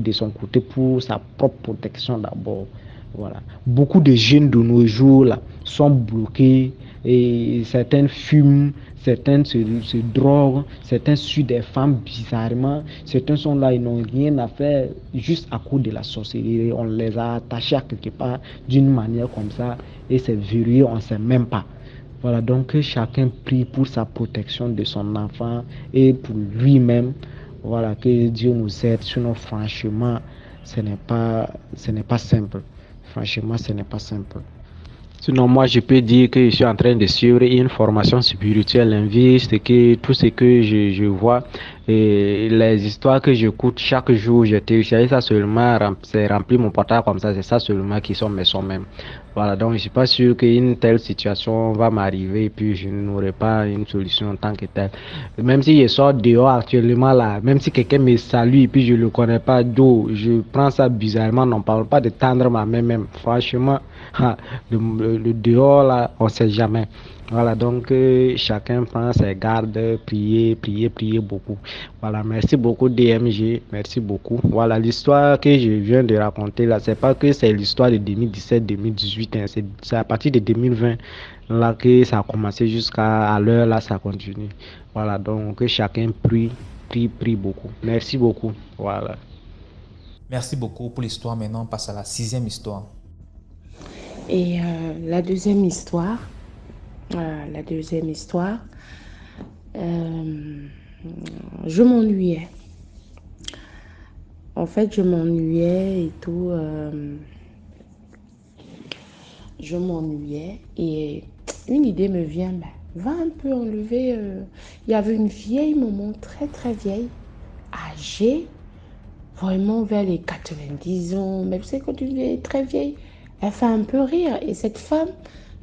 de son côté pour sa propre protection d'abord. Voilà. Beaucoup de jeunes de nos jours là sont bloqués et certains fument, certains se droguent, certains suent des femmes bizarrement, certains sont là, ils n'ont rien à faire juste à cause de la sorcellerie. On les a attachés à quelque part d'une manière comme ça et c'est verrouillé, on ne sait même pas. Voilà, donc que chacun prie pour sa protection de son enfant et pour lui-même. Voilà, que Dieu nous aide. Sinon, franchement, ce n'est pas simple. Franchement, ce n'est pas simple. Sinon, moi, je peux dire que je suis en train de suivre une formation spirituelle en vie, c'est que tout ce que je vois et les histoires que j'écoute chaque jour, je télécharge ça seulement, c'est rempli mon portable comme ça, c'est ça seulement qui sont mes sons même. Voilà, donc je suis pas sûr qu'une telle situation va m'arriver et puis je n'aurai pas une solution en tant que telle. Même si je sors dehors actuellement là, même si quelqu'un me salue et puis je le connais pas d'eau, je prends ça bizarrement, on parle pas de tendre ma main même. Franchement, le dehors là, on sait jamais. Voilà, donc chacun prend ses gardes, prier beaucoup. Voilà, merci beaucoup DMG, merci beaucoup. Voilà, l'histoire que je viens de raconter là, c'est pas que c'est l'histoire de 2017-2018, hein, c'est à partir de 2020 là que ça a commencé jusqu'à l'heure là, ça continue. Voilà, donc que chacun prie beaucoup. Merci beaucoup. Voilà. Merci beaucoup pour l'histoire. Maintenant, on passe à la 6e histoire. Et la deuxième histoire, je m'ennuyais. En fait, je m'ennuyais et tout. Je m'ennuyais et une idée me vient. Va un peu enlever. Il y avait une vieille maman, très très vieille, âgée, vraiment vers les 90 ans. Mais vous savez, quand une vieille très vieille, elle fait un peu rire. Et cette femme,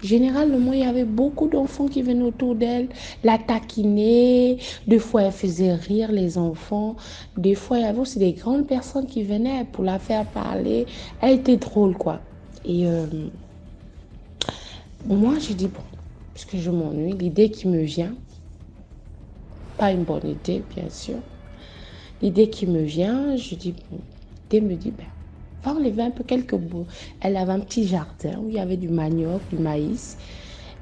généralement, il y avait beaucoup d'enfants qui venaient autour d'elle, la taquiner. Des fois, elle faisait rire les enfants. Des fois, il y avait aussi des grandes personnes qui venaient pour la faire parler. Elle était drôle, quoi. Et moi, je dis, bon, puisque je m'ennuie, l'idée qui me vient, pas une bonne idée, bien sûr. L'idée qui me vient, je dis, bon, l'idée me dit, va enlever un peu quelques bouts. Elle avait un petit jardin où il y avait du manioc, du maïs.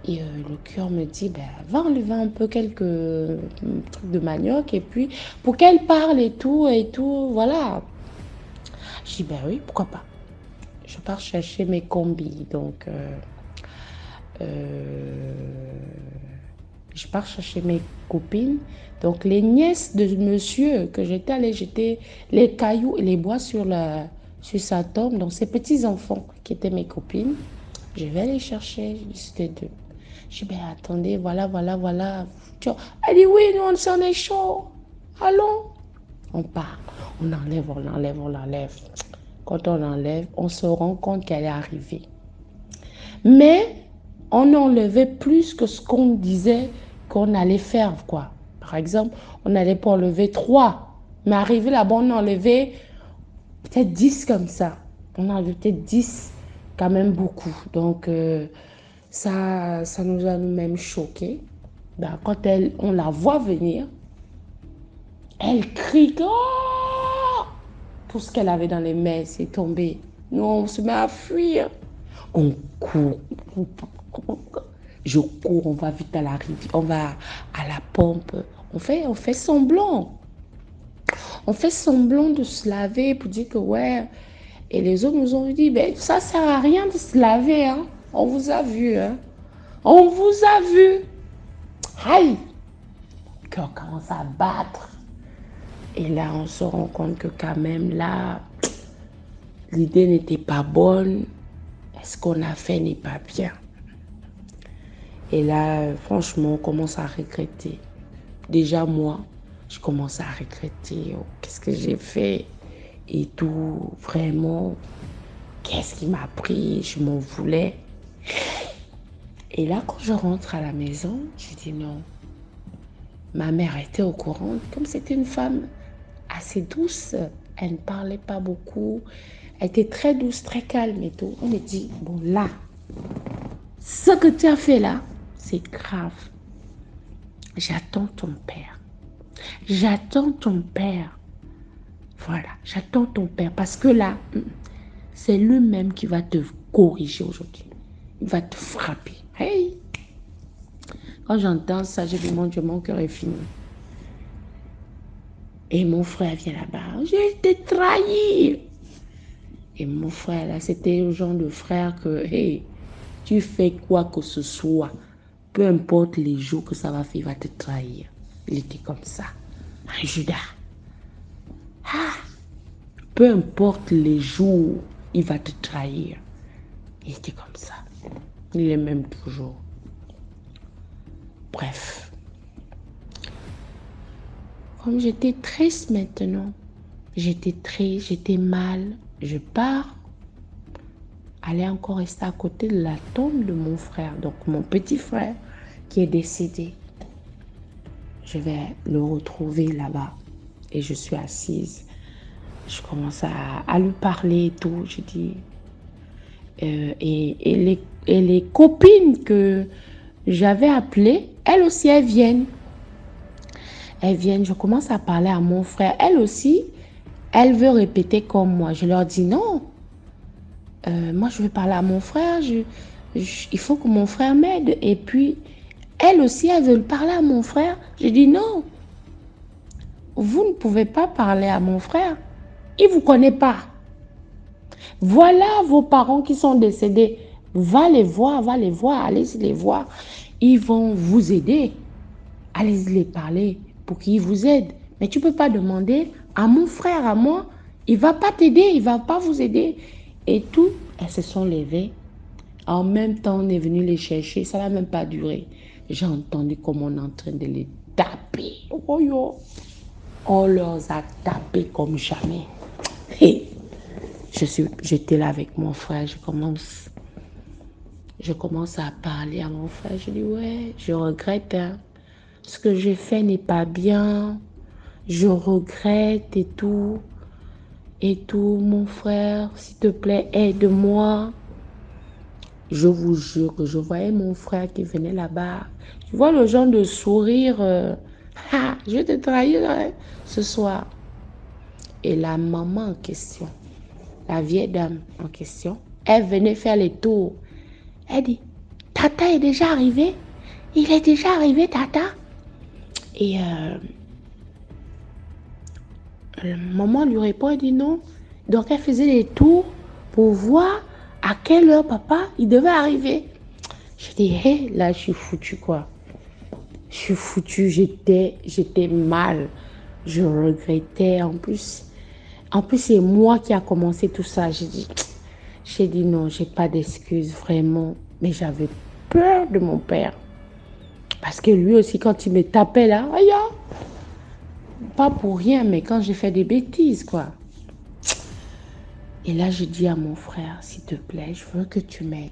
Et le cœur me dit, va enlever un peu quelques trucs de manioc. Et puis, pour qu'elle parle et tout, voilà. Je dis, oui, pourquoi pas. je pars chercher mes combis. Donc, je pars chercher mes copines. Donc, les nièces de monsieur que j'étais allée jeter les cailloux et les bois sur sa tombe. Donc, ces petits-enfants qui étaient mes copines, je vais les chercher. C'était deux. Je dis, ben attendez, voilà. Elle dit, oui, nous, on s'en est chaud. Allons. On part. On enlève. Quand on enlève, on se rend compte qu'elle est arrivée. Mais on enlevait plus que ce qu'on disait qu'on allait faire, quoi. Par exemple, on n'allait pas enlever 3. Mais arrivé là-bas, on enlevait peut-être 10 comme ça. On enlevait peut-être 10, quand même beaucoup. Donc, ça nous a nous-mêmes choqués. Ben, quand on la voit venir, elle crie. Oh! Tout ce qu'elle avait dans les mains, c'est tombé. Nous, on se met à fuir. On court. Je cours, on va vite à la rivière, on va à la pompe. On fait semblant. On fait semblant de se laver pour dire que ouais. Et les autres nous ont dit, ben, ça sert à rien de se laver. Hein. On vous a vu. Hein. On vous a vu. Aïe. Le cœur commence à battre. Et là, on se rend compte que quand même, là, l'idée n'était pas bonne. Ce qu'on a fait n'est pas bien. Et là, franchement, on commence à regretter. Déjà, moi, je commence à regretter. Oh, qu'est-ce que j'ai fait? Et tout, vraiment, qu'est-ce qui m'a pris? Je m'en voulais. Et là, quand je rentre à la maison, je dis non. Ma mère était au courant. Comme c'était une femme assez douce, elle ne parlait pas beaucoup. Elle était très douce, très calme et tout. On me dit, bon là, ce que tu as fait là, c'est grave. J'attends ton père. Voilà, j'attends ton père. Parce que là, c'est lui-même qui va te corriger aujourd'hui. Il va te frapper. Hey! Quand j'entends ça, je dis, mon Dieu, mon cœur est fini. Et mon frère vient là-bas. J'ai été trahi. Et mon frère, là, c'était le genre de frère que, hey, tu fais quoi que ce soit, peu importe les jours que ça va faire, il va te trahir. Il était comme ça. Un Judas. Ah, peu importe les jours, il va te trahir. Il était comme ça. Il est même toujours. Bref. Comme j'étais triste maintenant, j'étais mal. Je pars, aller encore rester à côté de la tombe de mon frère, donc mon petit frère qui est décédé. Je vais le retrouver là-bas et je suis assise. Je commence à lui parler et tout. Je dis, et les copines que j'avais appelées, elles aussi, elles viennent. Je commence à parler à mon frère. Elle aussi, elle veut répéter comme moi. Je leur dis non. Moi, je veux parler à mon frère. Il faut que mon frère m'aide. Et puis, elle aussi, elle veut parler à mon frère. Je dis non. Vous ne pouvez pas parler à mon frère. Il ne vous connaît pas. Voilà vos parents qui sont décédés. Va les voir, allez-y les voir. Ils vont vous aider. Allez-y les parler pour qu'ils vous aident. Mais tu ne peux pas demander à mon frère, à moi, il ne va pas t'aider, il ne va pas vous aider. Et tout, elles se sont levées. En même temps, on est venu les chercher. Ça n'a même pas duré. J'ai entendu comme on est en train de les taper. Oh yo. On leur a tapé comme jamais. Et j'étais là avec mon frère. Je commence à parler à mon frère. Je dis, ouais, je regrette. Hein. Ce que j'ai fait n'est pas bien. Je regrette et tout. Et tout, mon frère, s'il te plaît, aide-moi. Je vous jure que je voyais mon frère qui venait là-bas. Tu vois le genre de sourire. Je vais te trahir ce soir. Et la maman en question, la vieille dame en question, elle venait faire les tours. Elle dit, Tata est déjà arrivé. Il est déjà arrivé, Tata. Et maman lui répond, elle dit non. Donc elle faisait des tours pour voir à quelle heure papa, il devait arriver. Je dis, hé, là, je suis foutue, quoi. Je suis foutue, j'étais mal. Je regrettais. En plus, c'est moi qui a commencé tout ça. J'ai dit non, j'ai pas d'excuses, vraiment. Mais j'avais peur de mon père. Parce que lui aussi, quand il me tapait là, aïe, pas pour rien, mais quand j'ai fait des bêtises, quoi. Et là, je dis à mon frère, s'il te plaît, je veux que tu m'aides.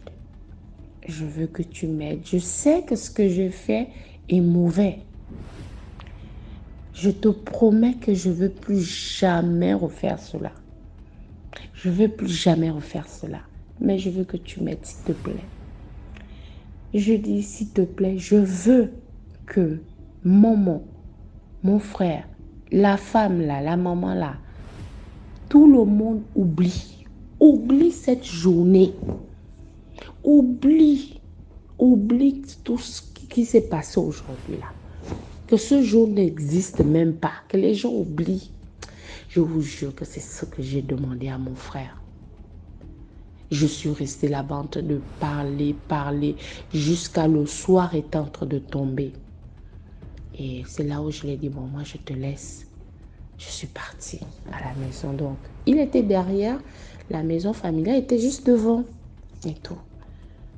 Je veux que tu m'aides. Je sais que ce que je fais est mauvais. Je te promets que je ne veux plus jamais refaire cela. Je ne veux plus jamais refaire cela. Mais je veux que tu m'aides, s'il te plaît. Je dis, s'il te plaît, je veux que maman, mon frère, la femme là, la maman là, tout le monde oublie. Oublie cette journée. Oublie tout ce qui s'est passé aujourd'hui là. Que ce jour n'existe même pas. Que les gens oublient. Je vous jure que c'est ce que j'ai demandé à mon frère. Je suis restée là-bas en train de parler, jusqu'à le soir étant en train de tomber. Et c'est là où je lui ai dit, bon, moi je te laisse. Je suis partie à la maison. Donc, il était derrière, la maison familiale était juste devant et tout.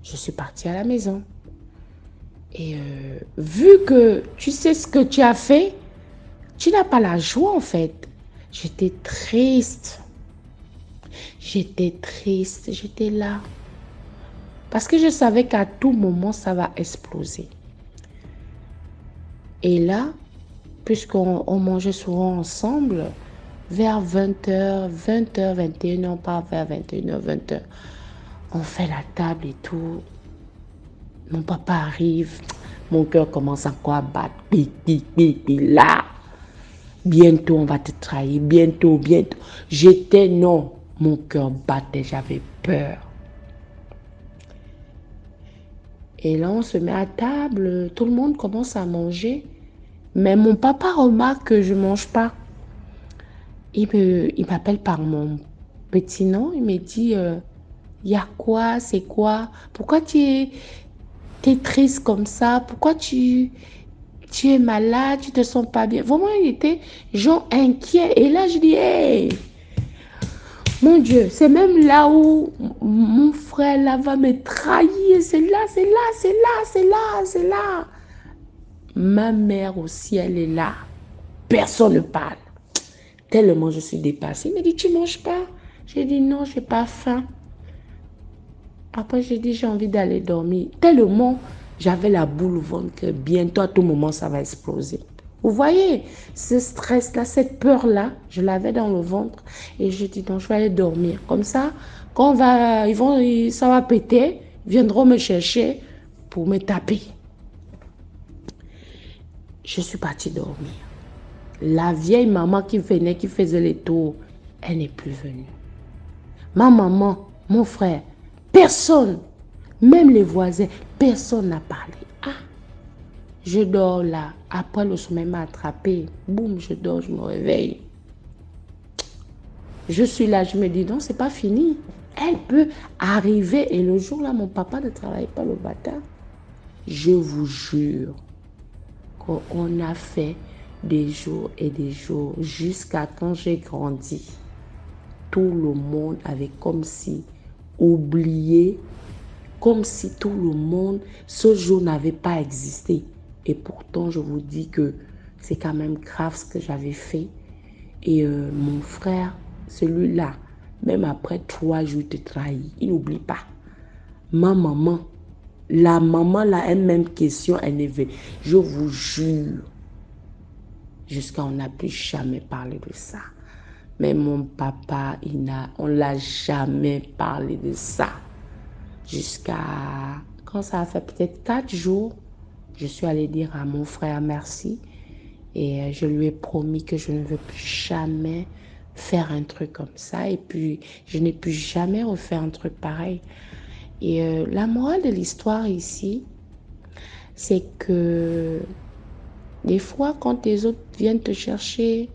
Je suis partie à la maison. Et vu que tu sais ce que tu as fait, tu n'as pas la joie en fait. J'étais triste. J'étais là. Parce que je savais qu'à tout moment, ça va exploser. Et là, puisqu'on mangeait souvent ensemble, vers 20h, 21h, pas vers 21h, 20h, on fait la table et tout. Mon papa arrive, mon cœur commence encore à battre. Là, bientôt on va te trahir, bientôt. Non, mon cœur battait, j'avais peur. Et là, on se met à table, tout le monde commence à manger. Mais mon papa remarque que je ne mange pas. Il m'appelle par mon petit nom, il me dit, y a quoi, c'est quoi? Pourquoi tu es triste comme ça? Pourquoi tu es malade, tu te sens pas bien? Vraiment, il était genre inquiet. Et là, je dis, hey, mon Dieu, c'est même là où mon frère là va me trahir. C'est là. Ma mère aussi, elle est là. Personne ne parle. Tellement je suis dépassée. Il me dit, tu ne manges pas? J'ai dit, non, je n'ai pas faim. Après, j'ai dit, j'ai envie d'aller dormir. Tellement j'avais la boule au ventre que bientôt, à tout moment, ça va exploser. Vous voyez, ce stress-là, cette peur-là, je l'avais dans le ventre. Et je dis, non, je vais aller dormir. Comme ça, quand ça va péter, ils viendront me chercher pour me taper. Je suis partie dormir. La vieille maman qui venait, qui faisait les tours, elle n'est plus venue. Ma maman, mon frère, personne, même les voisins, personne n'a parlé. Ah, je dors là. Après, le sommeil m'a attrapé. Boum, je dors, je me réveille. Je suis là, je me dis, non, c'est pas fini. Elle peut arriver. Et le jour là, mon papa ne travaille pas, le bâtard. Je vous jure qu'on a fait des jours et des jours jusqu'à quand j'ai grandi. Tout le monde avait comme si oublié, comme si tout le monde, ce jour n'avait pas existé. Et pourtant, je vous dis que c'est quand même grave ce que j'avais fait. Et mon frère, celui-là, même après 3 jours de trahi, il n'oublie pas. Ma maman, la maman, là, une même question, elle est venue. Je vous jure, jusqu'à on n'a plus jamais parlé de ça. Mais mon papa, on ne l'a jamais parlé de ça. Jusqu'à, quand ça a fait peut-être 4 jours, je suis allée dire à mon frère merci. Et je lui ai promis que je ne veux plus jamais faire un truc comme ça. Et puis, je n'ai plus jamais refait un truc pareil. Et la morale de l'histoire ici, c'est que des fois, quand les autres viennent te chercher,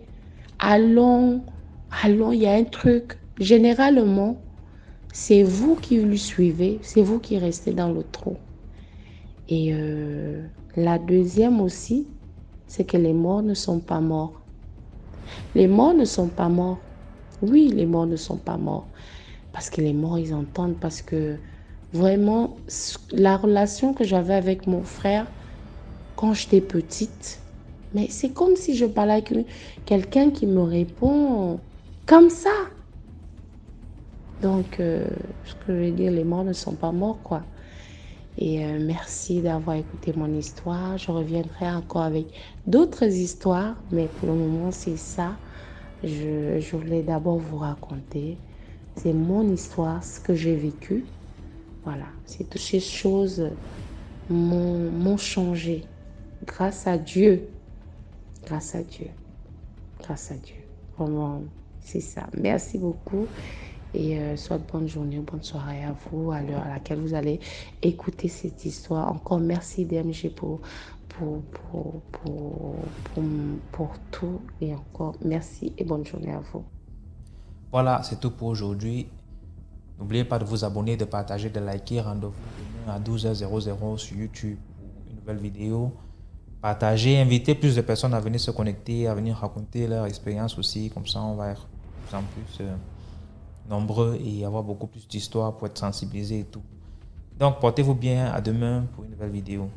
allons, il y a un truc. Généralement, c'est vous qui lui suivez, c'est vous qui restez dans le trou. Et la deuxième aussi, c'est que les morts ne sont pas morts. Les morts ne sont pas morts. Oui, les morts ne sont pas morts. Parce que les morts, ils entendent. Parce que vraiment, la relation que j'avais avec mon frère quand j'étais petite, mais c'est comme si je parlais avec quelqu'un qui me répond comme ça. Donc, ce que je veux dire, les morts ne sont pas morts, quoi. Et merci d'avoir écouté mon histoire. Je reviendrai encore avec d'autres histoires, mais pour le moment, c'est ça. Je voulais d'abord vous raconter. C'est mon histoire, ce que j'ai vécu. Voilà, c'est toutes ces choses m'ont changé. Grâce à Dieu. Grâce à Dieu. Grâce à Dieu. Vraiment, c'est ça. Merci beaucoup. Et soit bonne journée ou bonne soirée à vous, à l'heure à laquelle vous allez écouter cette histoire. Encore merci DMG pour, pour tout. Et encore merci et bonne journée à vous. Voilà, c'est tout pour aujourd'hui. N'oubliez pas de vous abonner, de partager, de liker. Rendez-vous demain à 12h00 sur YouTube pour une nouvelle vidéo. Partagez, invitez plus de personnes à venir se connecter, à venir raconter leur expérience aussi. Comme ça, on va être de plus en plus nombreux et avoir beaucoup plus d'histoires pour être sensibilisés et tout. Donc, portez-vous bien. À demain pour une nouvelle vidéo.